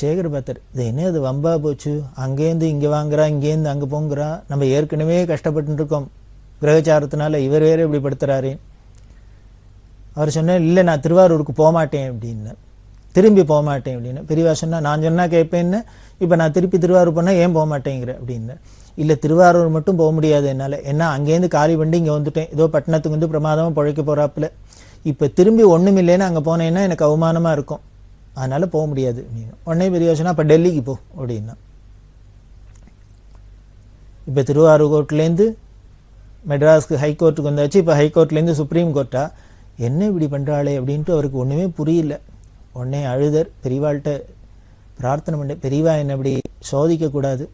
சேகர் பார்த்தார், இது என்ன அது வம்பா போச்சு, அங்கேருந்து இங்கே வாங்குறா, இங்கேருந்து அங்கே போங்கிறா, நம்ம ஏற்கனவே கஷ்டப்பட்டு இருக்கோம் கிரகச்சாரத்தினால, இவர் வேறு இப்படி படுத்துறாரு. அவர் சொன்னார், இல்லை நான் திருவாரூருக்கு போகமாட்டேன் அப்படின்னு, திரும்பி போக மாட்டேன் அப்படின்னு. பெரியவா சொன்னா, நான் சொன்னா கேட்பேன்னு, இப்போ நான் திருப்பி திருவாரூர் போனால் ஏன் போக மாட்டேங்கிற அப்படின்னு. இல்லை திருவாரூர் மட்டும் போக முடியாது என்னால், ஏன்னா அங்கேருந்து காலி பண்ணி இங்கே வந்துட்டேன், ஏதோ பட்டணத்துக்கு பிரமாதமாக பழைக்க போகிறாப்புல, இப்போ திரும்பி ஒன்றும் இல்லைன்னு அங்கே போனேன்னா எனக்கு அவமானமாக இருக்கும், அதனால் போக முடியாது அப்படின்னு. உடனே பெரியவா சொன்னா, அப்போ டெல்லிக்கு போ அப்படின்னா. இப்போ திருவாரூர் கோர்ட்லேருந்து மெட்ராஸ்க்கு ஹைகோர்ட்டுக்கு வந்தாச்சு, இப்போ ஹைகோர்ட்லேருந்து சுப்ரீம் கோர்ட்டா, என்ன இப்படி பண்ணுறாளே அப்படின்ட்டு அவருக்கு ஒன்றுமே புரியல. உடனே அழுதர், பெரியவாள்கிட்ட பிரார்த்தனை பண்ண, பெரியவா என்ன இப்படி சோதிக்கக்கூடாது,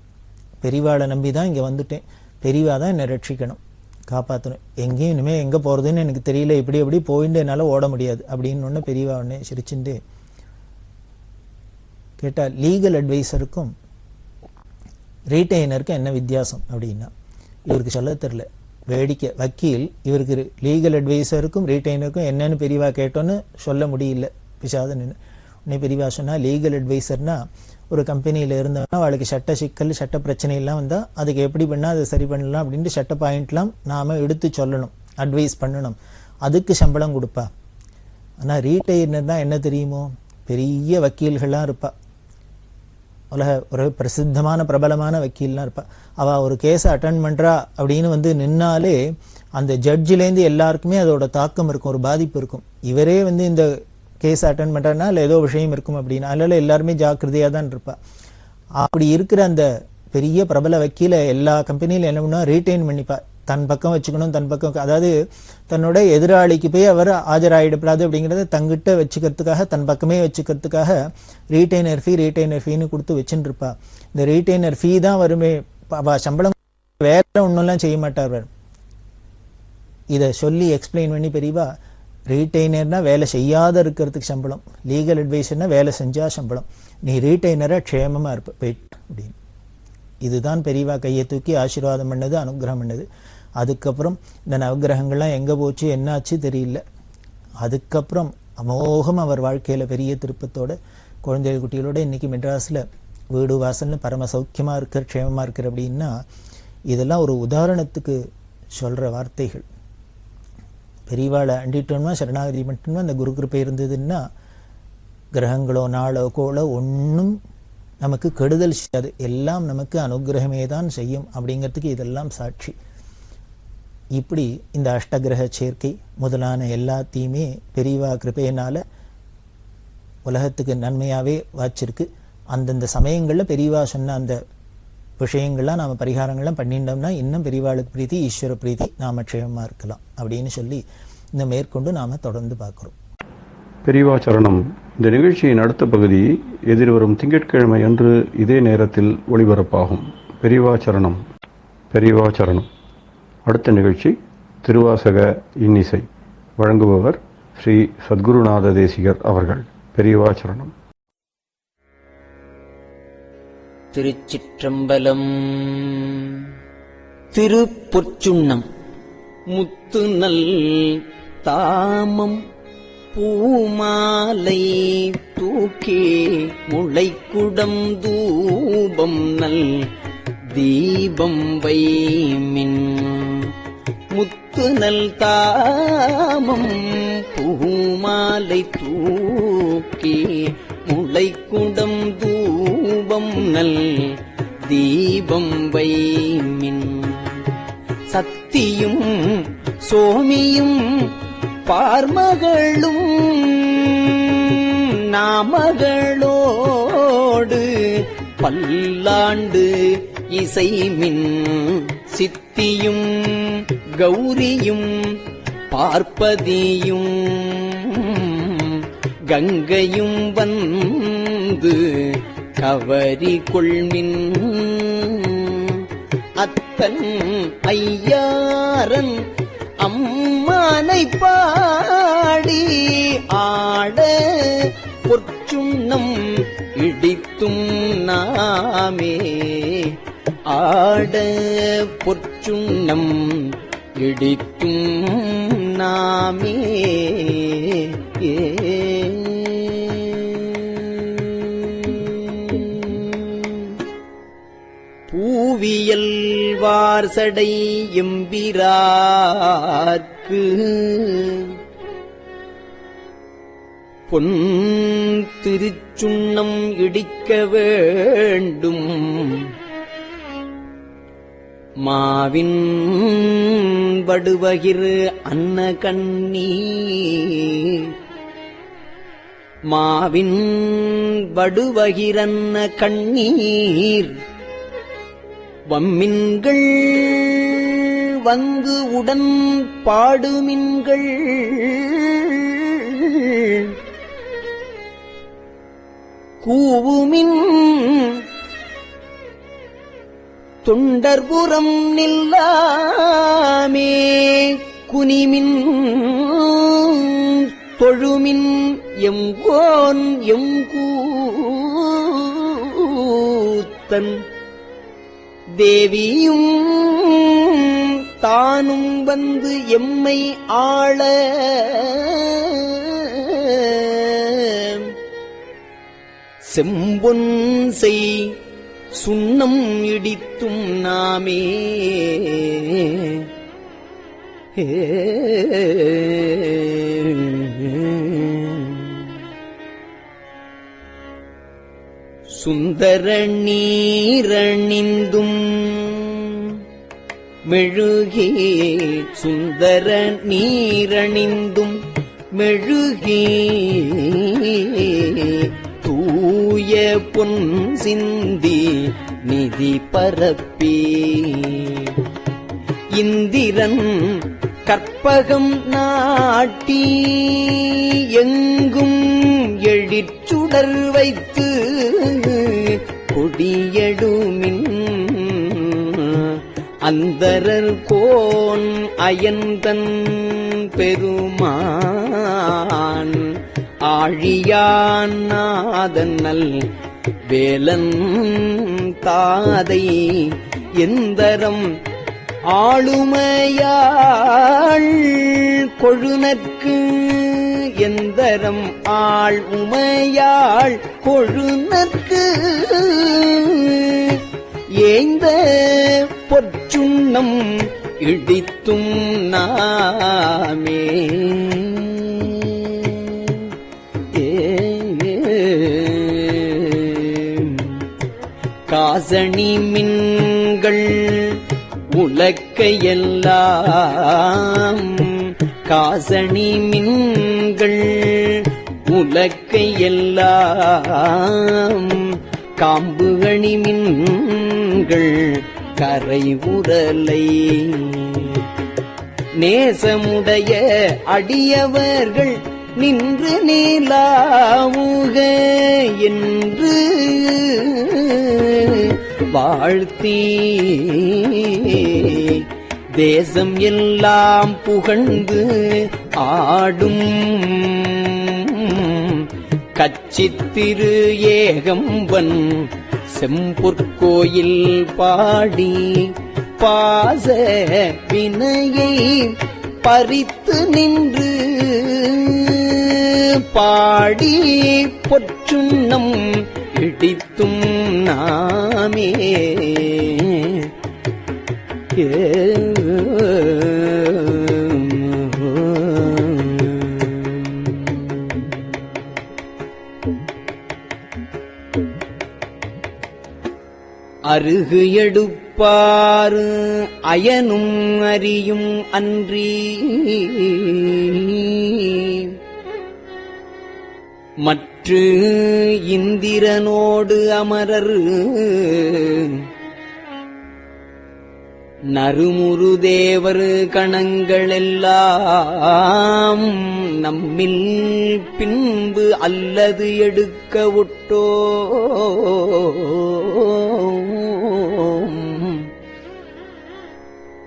பெரியவாளை நம்பி தான் இங்கே வந்துட்டேன், பெரியவா தான் என்னை ரட்சிக்கணும், காப்பாற்றணும், எங்கேயும் இனிமேல் எங்கே போகிறதுன்னு எனக்கு தெரியல, எப்படி போயிட்டு என்னால் ஓட முடியாது அப்படின்னு ஒன்று பெரியவா உடனே சிரிச்சுட்டு கேட்டால், லீகல் அட்வைசருக்கும் ரீட்டைனருக்கும் என்ன வித்தியாசம் அப்படின்னா இவருக்கு சொல்ல தெரில. வேடிக்கை, வக்கீல், இவருக்கு லீகல் அட்வைசருக்கும் ரீட்டைனருக்கும் என்னன்னு பெரியவா கேட்டோன்னு சொல்ல முடியல. பிசாதன் உடனே பெரியவா சொன்னால், லீகல் அட்வைசர்னா ஒரு கம்பெனியில் இருந்தோம்னா அவளுக்கு சட்ட சிக்கல் சட்ட பிரச்சனை எல்லாம் வந்தால் அதுக்கு எப்படி பண்ணால் அதை சரி பண்ணலாம் அப்படின்ட்டு சட்ட பாயிண்ட்லாம் நாம் எடுத்து சொல்லணும், அட்வைஸ் பண்ணணும், அதுக்கு சம்பளம் கொடுப்பா. ஆனால் ரீட்டைனர் தான் என்ன தெரியுமோ, பெரிய வக்கீல்கள்லாம் இருப்பா, உலக ஒரு பிரசித்தமான பிரபலமான வக்கீல்லாம் இருப்பா. அவள் ஒரு கேஸை அட்டன் பண்ணுறா அப்படின்னு நின்னாலே அந்த ஜட்ஜிலேருந்து எல்லாருக்குமே அதோட தாக்கம் இருக்கும், ஒரு பாதிப்பு இருக்கும். இவரே இந்த கேஸ் அட்டன் பண்ணுறாருன்னா இல்லை ஏதோ விஷயம் இருக்கும் அப்படின்னா, அதனால எல்லாருமே ஜாக்கிரதையாக தான் இருப்பா. அப்படி இருக்கிற அந்த பெரிய பிரபல வக்கீலை எல்லா கம்பெனியிலும் என்ன பண்ணுவா, ரீட்டைன் பண்ணிப்பா, தன் பக்கம் வச்சுக்கணும், தன் பக்கம், அதாவது தன்னோட எதிராளிக்கு போய் அவர் ஆஜராயிடப்படாது அப்படிங்கிறத தங்கிட்ட வச்சுக்கிறதுக்காக, தன் பக்கமே வச்சுக்கிறதுக்காக ரீட்டைனர் ஃபீன்னு கொடுத்து வச்சுட்டு இருப்பா. இந்த ரீட்டைனர் ஃபீ தான் வருமே, சம்பளம் வேற ஒன்றும்லாம் செய்ய மாட்டார். இதை சொல்லி எக்ஸ்பிளைன் பண்ணி பெரியவா, ரீட்டைனர்னா வேலை செய்யாத இருக்கிறதுக்கு சம்பளம், லீகல் அட்வைசர்னா வேலை செஞ்சா சம்பளம், நீ ரீட்டைனரா க்ஷேமமா இருப்ப போயிட் அப்படின்னு. இதுதான் பெரியவா கையை தூக்கி ஆசீர்வாதம் பண்ணது, அனுகிரகம் பண்ணது. அதுக்கப்புறம் இந்த நவகிரகங்கள்லாம் எங்கே போச்சு என்னாச்சு தெரியல. அதுக்கப்புறம் அமோகம் அவர் வாழ்க்கையில் பெரிய திருப்பத்தோட குழந்தைகள் குட்டிகளோட இன்னைக்கு மெட்ராஸில் வீடு வாசல்னு பரம சௌக்கியமாக இருக்கிற க்ஷேமமாக இருக்கிற அப்படின்னா இதெல்லாம் ஒரு உதாரணத்துக்கு சொல்கிற வார்த்தைகள். பெரியவாளை அண்டிட்டோம்னா சரணாகதி பண்ணிட்டோம்னா அந்த குரு கிருப்பை இருந்ததுன்னா கிரகங்களோ நாளோ கோளோ ஒன்றும் நமக்கு கெடுதல் செய்யாது, எல்லாம் நமக்கு அனுகிரகமே தான் செய்யும் அப்படிங்கிறதுக்கு இதெல்லாம் சாட்சி. இப்படி இந்த அஷ்டகிரக சேர்க்கை முதலான எல்லாத்தையுமே பெரியவா கிருபையினால உலகத்துக்கு நன்மையாவே வாச்சிருக்கு. அந்தந்த சமயங்கள்ல பெரியவா சொன்ன அந்த விஷயங்கள்லாம் நாம பரிகாரங்கள்லாம் பண்ணிட்டோம்னா இன்னும் பெரியவாளுக்கு பிரீத்தி, ஈஸ்வர பிரீத்தி, நாம க்ஷேமமா இருக்கலாம் அப்படின்னு சொல்லி இந்த மேற்கொண்டு நாம தொடர்ந்து பார்க்கிறோம். பெரியவா சரணம். இந்த நிகழ்ச்சியின் அடுத்த பகுதி எதிர்வரும் திங்கட்கிழமை அன்று இதே நேரத்தில் ஒளிபரப்பாகும். பெரியவா சரணம். பெரியவா சரணம். அடுத்த நிகழ்ச்சி திருவாசக இன்னிசை. வழங்குபவர் ஸ்ரீ சத்குருநாத தேசிகர் அவர்கள். பெரியவா சரணம். திருச்சிற்றம்பலம். திருப்பொற்சுண்ணம் முத்து நல் தாமம் பூமாலை தூக்கே முளைக்குடம் தூபம் நல் தீபம் வைமின் முத்து நல் தாமம் பூமாலை தூக்கே முளைக்குடம் தூபம் நல் தீபம் வைமின் சத்தியும் சோமியும் பார்மகளும் நாமகளோடு பல்லாண்டு இசைமின் சித்தியும் கௌரியும் பார்ப்பதியும் கங்கையும் வந்து கவரி கொள்மின் அத்தன் ஐயாரன் அம்மானை பாடி ஆட பொற்சுண்ணம் இடித்தும் நாமே ஆட பொற்சுண்ணம் இடித்தும் நாமே பூவியல் வார்சடை எம்பிரார்க்கு பொன் திருச்சுண்ணம் இடிக்க வேண்டும் மாவின் வடுவகிரு அன்ன கண்ணீர் மாவின் வடுவகிரன்ன கண்ணீர் வம்மின்கள் வந்து உடன் பாடுமின்கள் கூவுமின் தொண்டர்புறம் நில்லாமே குனிமின் தொழுமின் எங்கோன் எங்கூத்தன் தேவியும் தானும் வந்து எம்மை ஆள செம்பொன் செய் சுண்ணம் இடித்தும் நாமே சுந்தர நீரணிந்தும் மெழுகே சுந்தர நீரணிந்தும் மெழுகே தூய பொன் சிந்தி நிதி பரப்பி இந்திரன் கற்பகம் நாட்டி எங்கும் எழிற்சுடர் வைத்து கொடியெடுமின் அந்தரர் கோன் அயந்தன் பெருமான் ஆழியான் நாதன் நல் வேலன் தாதை எந்தரம் ஆளுமையாள் கொழுநற்கு எந்தரம் ஆள் உமையாள் கொழுநற்கு ஏந்த பொற்சுண்ணம் இடித்தும் நாமே காசணி மின்கள் உலக்கையெல்லாம் காசணி மின்கள் உலக்கையெல்லாம் காம்புகணி மின்கள் கரை உரலை நேசமுடைய அடியவர்கள் நின்று நீலாவுக என்று வாழ்த்தி தேசம் எல்லாம் புகழ்ந்து ஆடும் கச்சித்திரு ஏகம்பன் செம்பொற்கோயில் பாடி பாச வினையை பறித்து நின்று பாடி பொற்றுண்ணம் இடித்தும் நாமே அருகு எடுப்பாறு அயனும் அறியும் அன்றி மற்று இந்திரனோடு அமரர் நறுமுறு தேவர் கணங்களெல்லாம் நம்மில் பின்பு அல்லது எடுக்க ஒட்டோ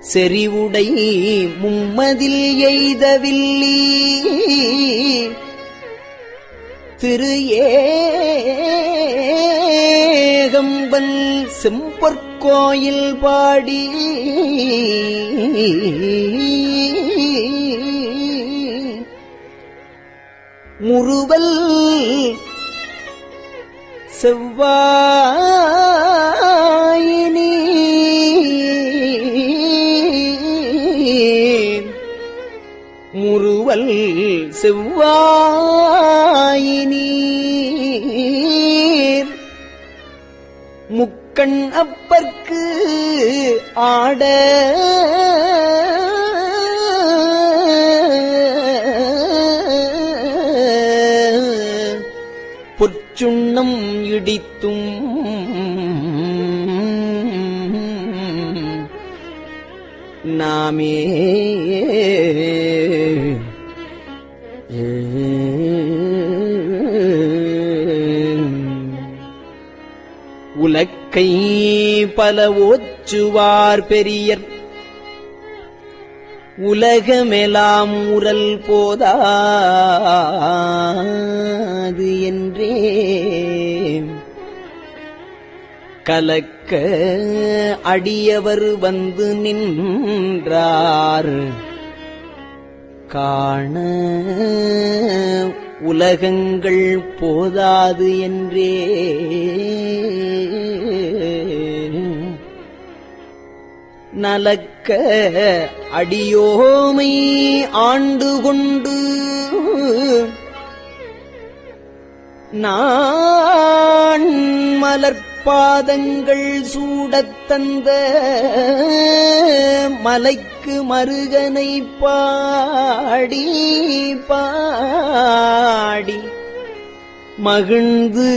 செறிவுடை மும்மதில் எய்தவில்லி திரு ஏகம்பன் செம்பொற்கோயில் பாடி முறுவல் செவ்வாயினி முறுவல் செவ்வாயினீர் முக்கண் அப்பற்கு ஆட பொற்சுண்ணம் இடித்தும் நாமே உலக்கை பல ஓத்த மெச்சுவார் பெரியர் உலகமெலாம் உரல் போதாது என்றே கலக்க அடியவர் வந்து நின்றார் காண உலகங்கள் போதாது என்றே நலக்க அடியோமை ஆண்டு கொண்டு நான் மலர்பாதங்கள் சூடத் தந்த மலைக்கு மருகனை பாடி பாடி மகிழ்ந்து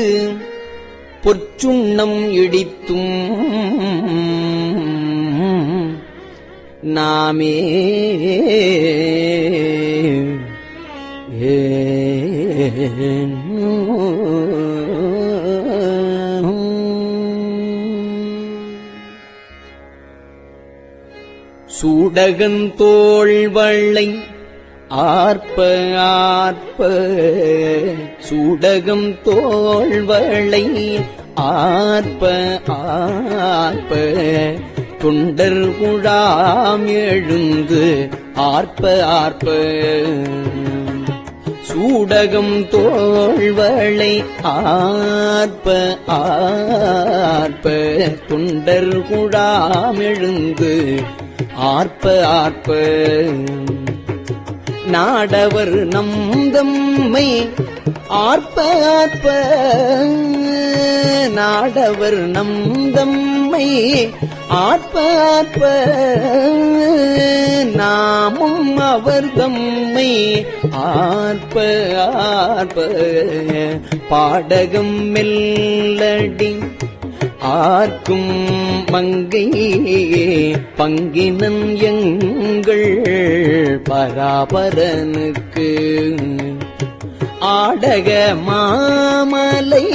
பொற்சுண்ணம் இடித்தும் நாமே சூடகந்தோள் வள்ளை ஆர்ப்ப ஆர்ப்ப சூடகம் தோள்வளை ஆர்ப்ப ஆர்ப்ப தொண்டர் குழாம் எழுந்து ஆர்ப்ப ஆர்ப்ப சூடகம் தோள்வளை ஆர்ப்ப ஆர்ப்ப தொண்டர் குழாம் எழுந்து ஆர்ப்ப ஆர்ப்ப நாடவர் நம்தம்மை ஆர்ப்ப ஆர்ப்ப நாடவர் நம்தம்மை ஆர்ப்ப ஆர்ப்ப நாமும் அவர் தம்மை ஆர்ப்ப ஆர்ப்ப பாடகம் மெல்லடி ஆர்க்கும் மங்கை பங்கினன் எங்கள் பராபரனுக்கு ஆடக மாமலை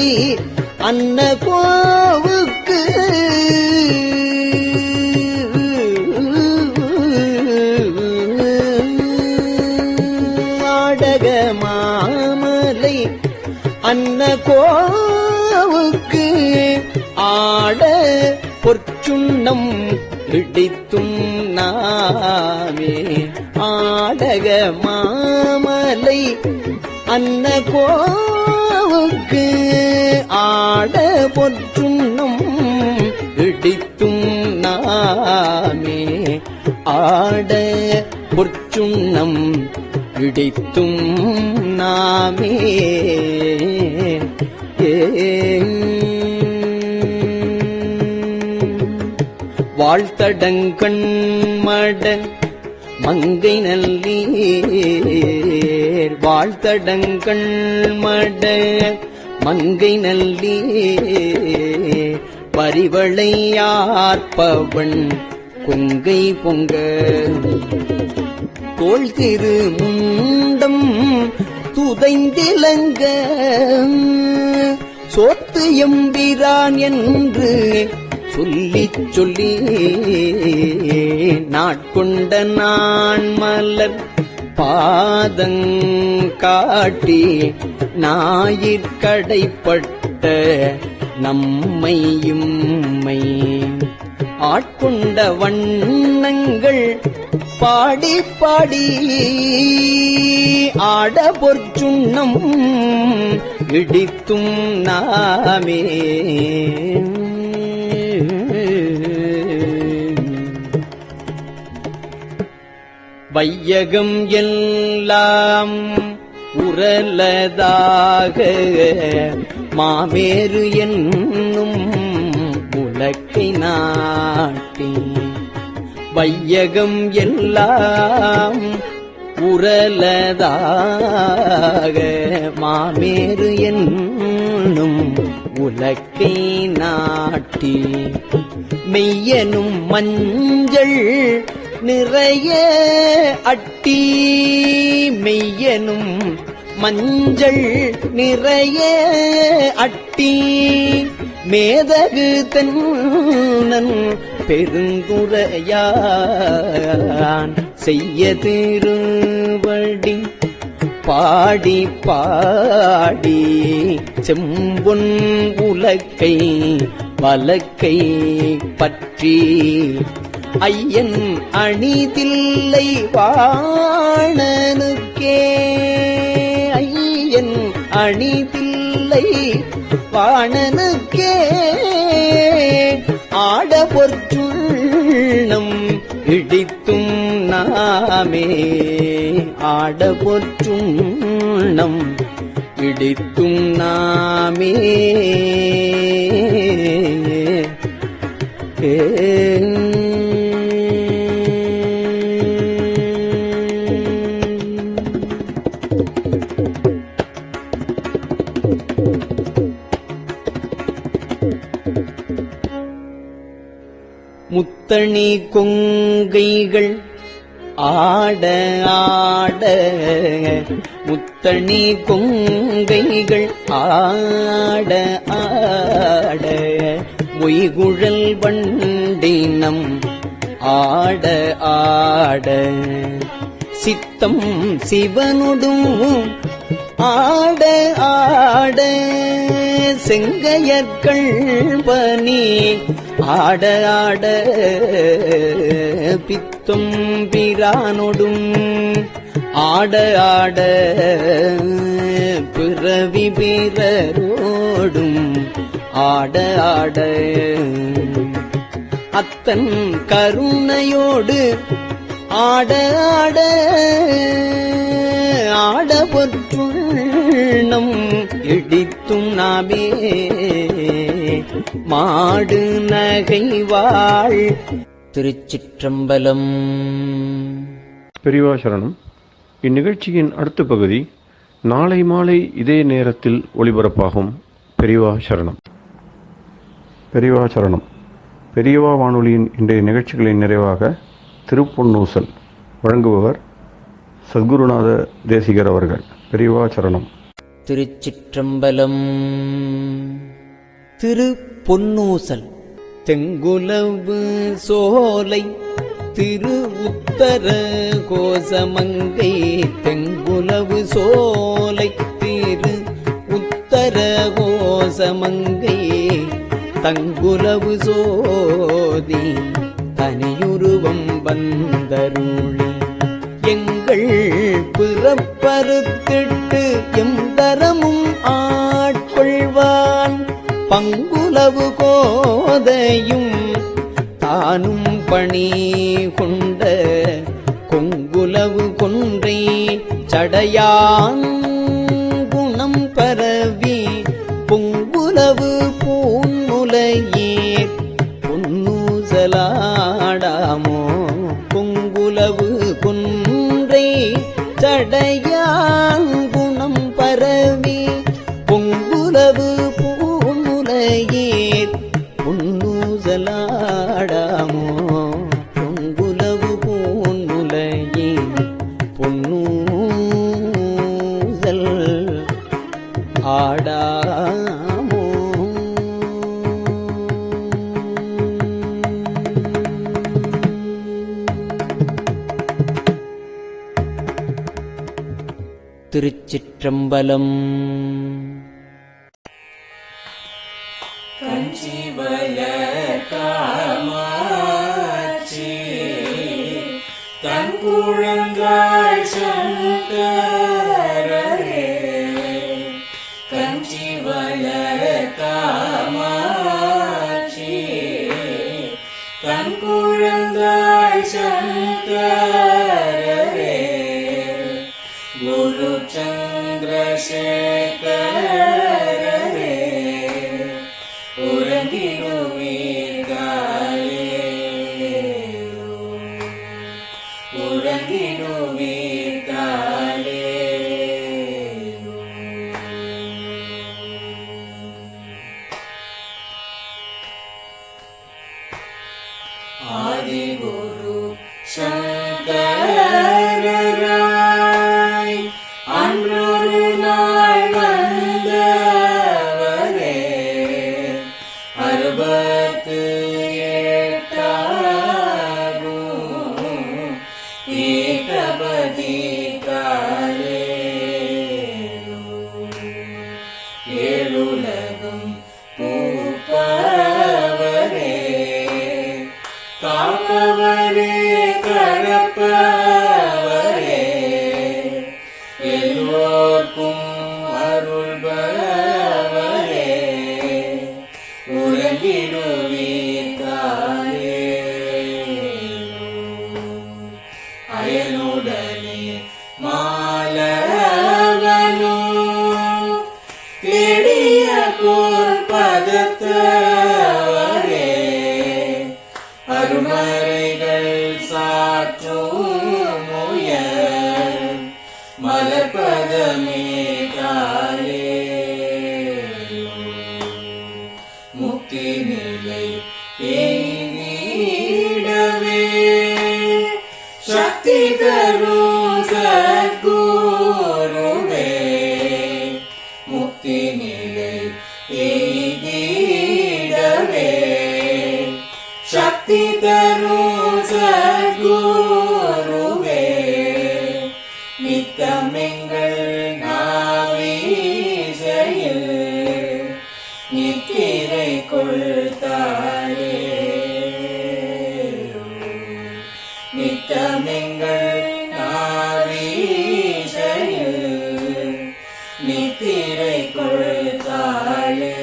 அன்ன கோவுக்கு ஆடக மாமலை அன்ன கோவுக்கு ஆட பொற்சுண்ணம் இடித்தும் நாமே ஆடக மாமலை அன்ன கோவுக்கு ஆட பொற்சுண்ணம் இடித்தும் நாமே ஆட பொற்சுண்ணம் இடித்தும் நாமே வாழ்த்தடங்கண்மட மங்கை நல்லீர் வாழ்த்தடங்கண்மட மங்கை நல்லீர் பரிவளையார்ப்பவன் கொங்கை பொங்க தோள் திரு முண்டம் துதைந்திலங்க சோத்து எம்பிரான் என்று சொல்லிச் சொல்லி நாட்கொண்ட நான் மலர் பாதங்காட்டி ஞாயிற்கடைப்பட்ட நம்மையும்மை ஆட்கொண்ட வண்ணங்கள் பாடி பாடி ஆட பொற்சுண்ணம் இடித்தும் நாமே வையகம் எல்லாம் உரலதாக மாமேறு என்னும் உலக்கை நாட்டி வையகம் எல்லாம் உரலதாக மாமேறு என்னும் உலக்கை நாட்டி மெய்யனும் மஞ்சள் நிறைய அட்டி மெய்யனும் மஞ்சள் நிறைய அட்டி மேதகு தென்னன் பெருந்துரையான் செய்ய திருவடி பாடி பாடி செம்பொன் உலக்கை வலக்கை பற்றி ஐயன் அணிதில்லை வாணனுக்கே ஐயன் அணிதில்லை வாணனுக்கே ஆட பொற்றுள்ளம் இடித்தும் நாமே ஆட பொற்றுள்ளம் இடித்தும் நாமே முத்தணி கொங்கைகள் ஆட ஆட முத்தணி கொங்கைகள் ஆட ஆட மொய்குழல் வண்டினம் ஆட ஆட சித்தம் சிவனுடும் ஆட ஆட செங்கையர்கள் பனி ஆட ஆட பித்தும் பிரானொடும் ஆட ஆட பிறவி பிறரோடும் ஆட ஆட அத்தன் கருணையோடு ஆட ஆட ஆட பொற்றுள்ளம் இடித்தும் நாமே மாடு நகைவாள். திருச்சிற்றம்பலம். பெரியவா சரணம். இந்நிகழ்ச்சியின் அடுத்த பகுதி நாளை மாலை இதே நேரத்தில் ஒளிபரப்பாகும். பெரியவா சரணம். பெரியவா சரணம். பெரியவா வானொலியின் இன்றைய நிகழ்ச்சிகளின் நிறைவாக திருப்பொன்னூசல் வழங்குபவர் சத்குருநாத தேசிகர் அவர்கள். பெரியவா சரணம். திருச்சிற்றம்பலம். திருப்பொன்னூசல். தெங்குலவு சோலை திரு உத்தர கோசமங்கை தெங்குலவு சோலை திரு உத்தர கோசமங்கை தங்குலவு சோதி தனியுருவம் வந்தருளி எங்கள் பிறப்பறுத்திட்டு எம் தரமும் ஆட்கொள்வான் பங்குலவு கோதையும் தானும் பணி கொண்ட கொங்குலவு கொன்றை சடையான் குணம் பரவி பொங்குலவு பூன்முலையீர் பொன்னூசலாடாமோ பொங்குலவு கொன்றை சடையான் குணம் பரவி பொங்குலவு பூன்முலையீர் பொன்னூசலாடாமோ பொங்குலவு பூன்முலையீர் பொன்னூசல் ஆடாமோ. திருச்சிற்றம்பலம். கஞ்சிவல காமாட்சி தன் குழந்தாய் சங்கரரே கஞ்சிவல காமாட்சி தன் குழந்தாய் சங்கரரே குரு சந்திரசேகரரே உறங்கிடுவீர்களே உறங்கிடுவீர்களே. ஆதிகுரு சங்கரராய் அன்றொரு நாள் வந்தவரே காப்பவரே கடப்பவரே எல்லோர்க்கும் அருள்பவரே உறங்கிடுவீர்காலே அயனுடனே மாலவனோ தேடிய பொற்பதத்தவரே அருமறைகள் சாற்றும் முயல் மலர்பதமே காலே முக்தி நிலை எய்திடவே சக்தி தரும் சத்குருவே முக்தி நிலை எய்திடவே சக்தி தரும் சத்குருவே நித்தமெங்கள் நாவீசையில் நித்திரை கொள்தாளே நித்தமெங்கள் நாவீசையில் நித்திரை கொள்தாளே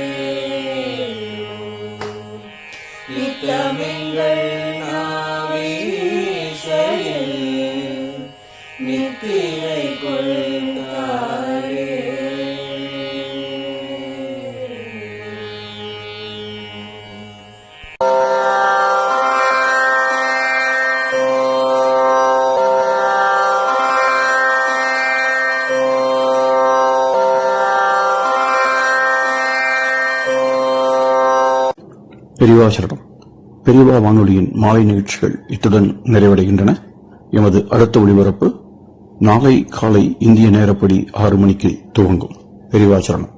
நித்தமெங்கள் நாவீசையில் நித்திரை கொள்தாளே பெரியவா சரணம். பெரியவா வானொலியின் மாலை நிகழ்ச்சிகள் இத்துடன் நிறைவடைகின்றன. எமது அடுத்த ஒளிபரப்பு நாளை காலை இந்திய நேரப்படி 6 மணிக்கு துவங்கும். பெரியவா சரணம்.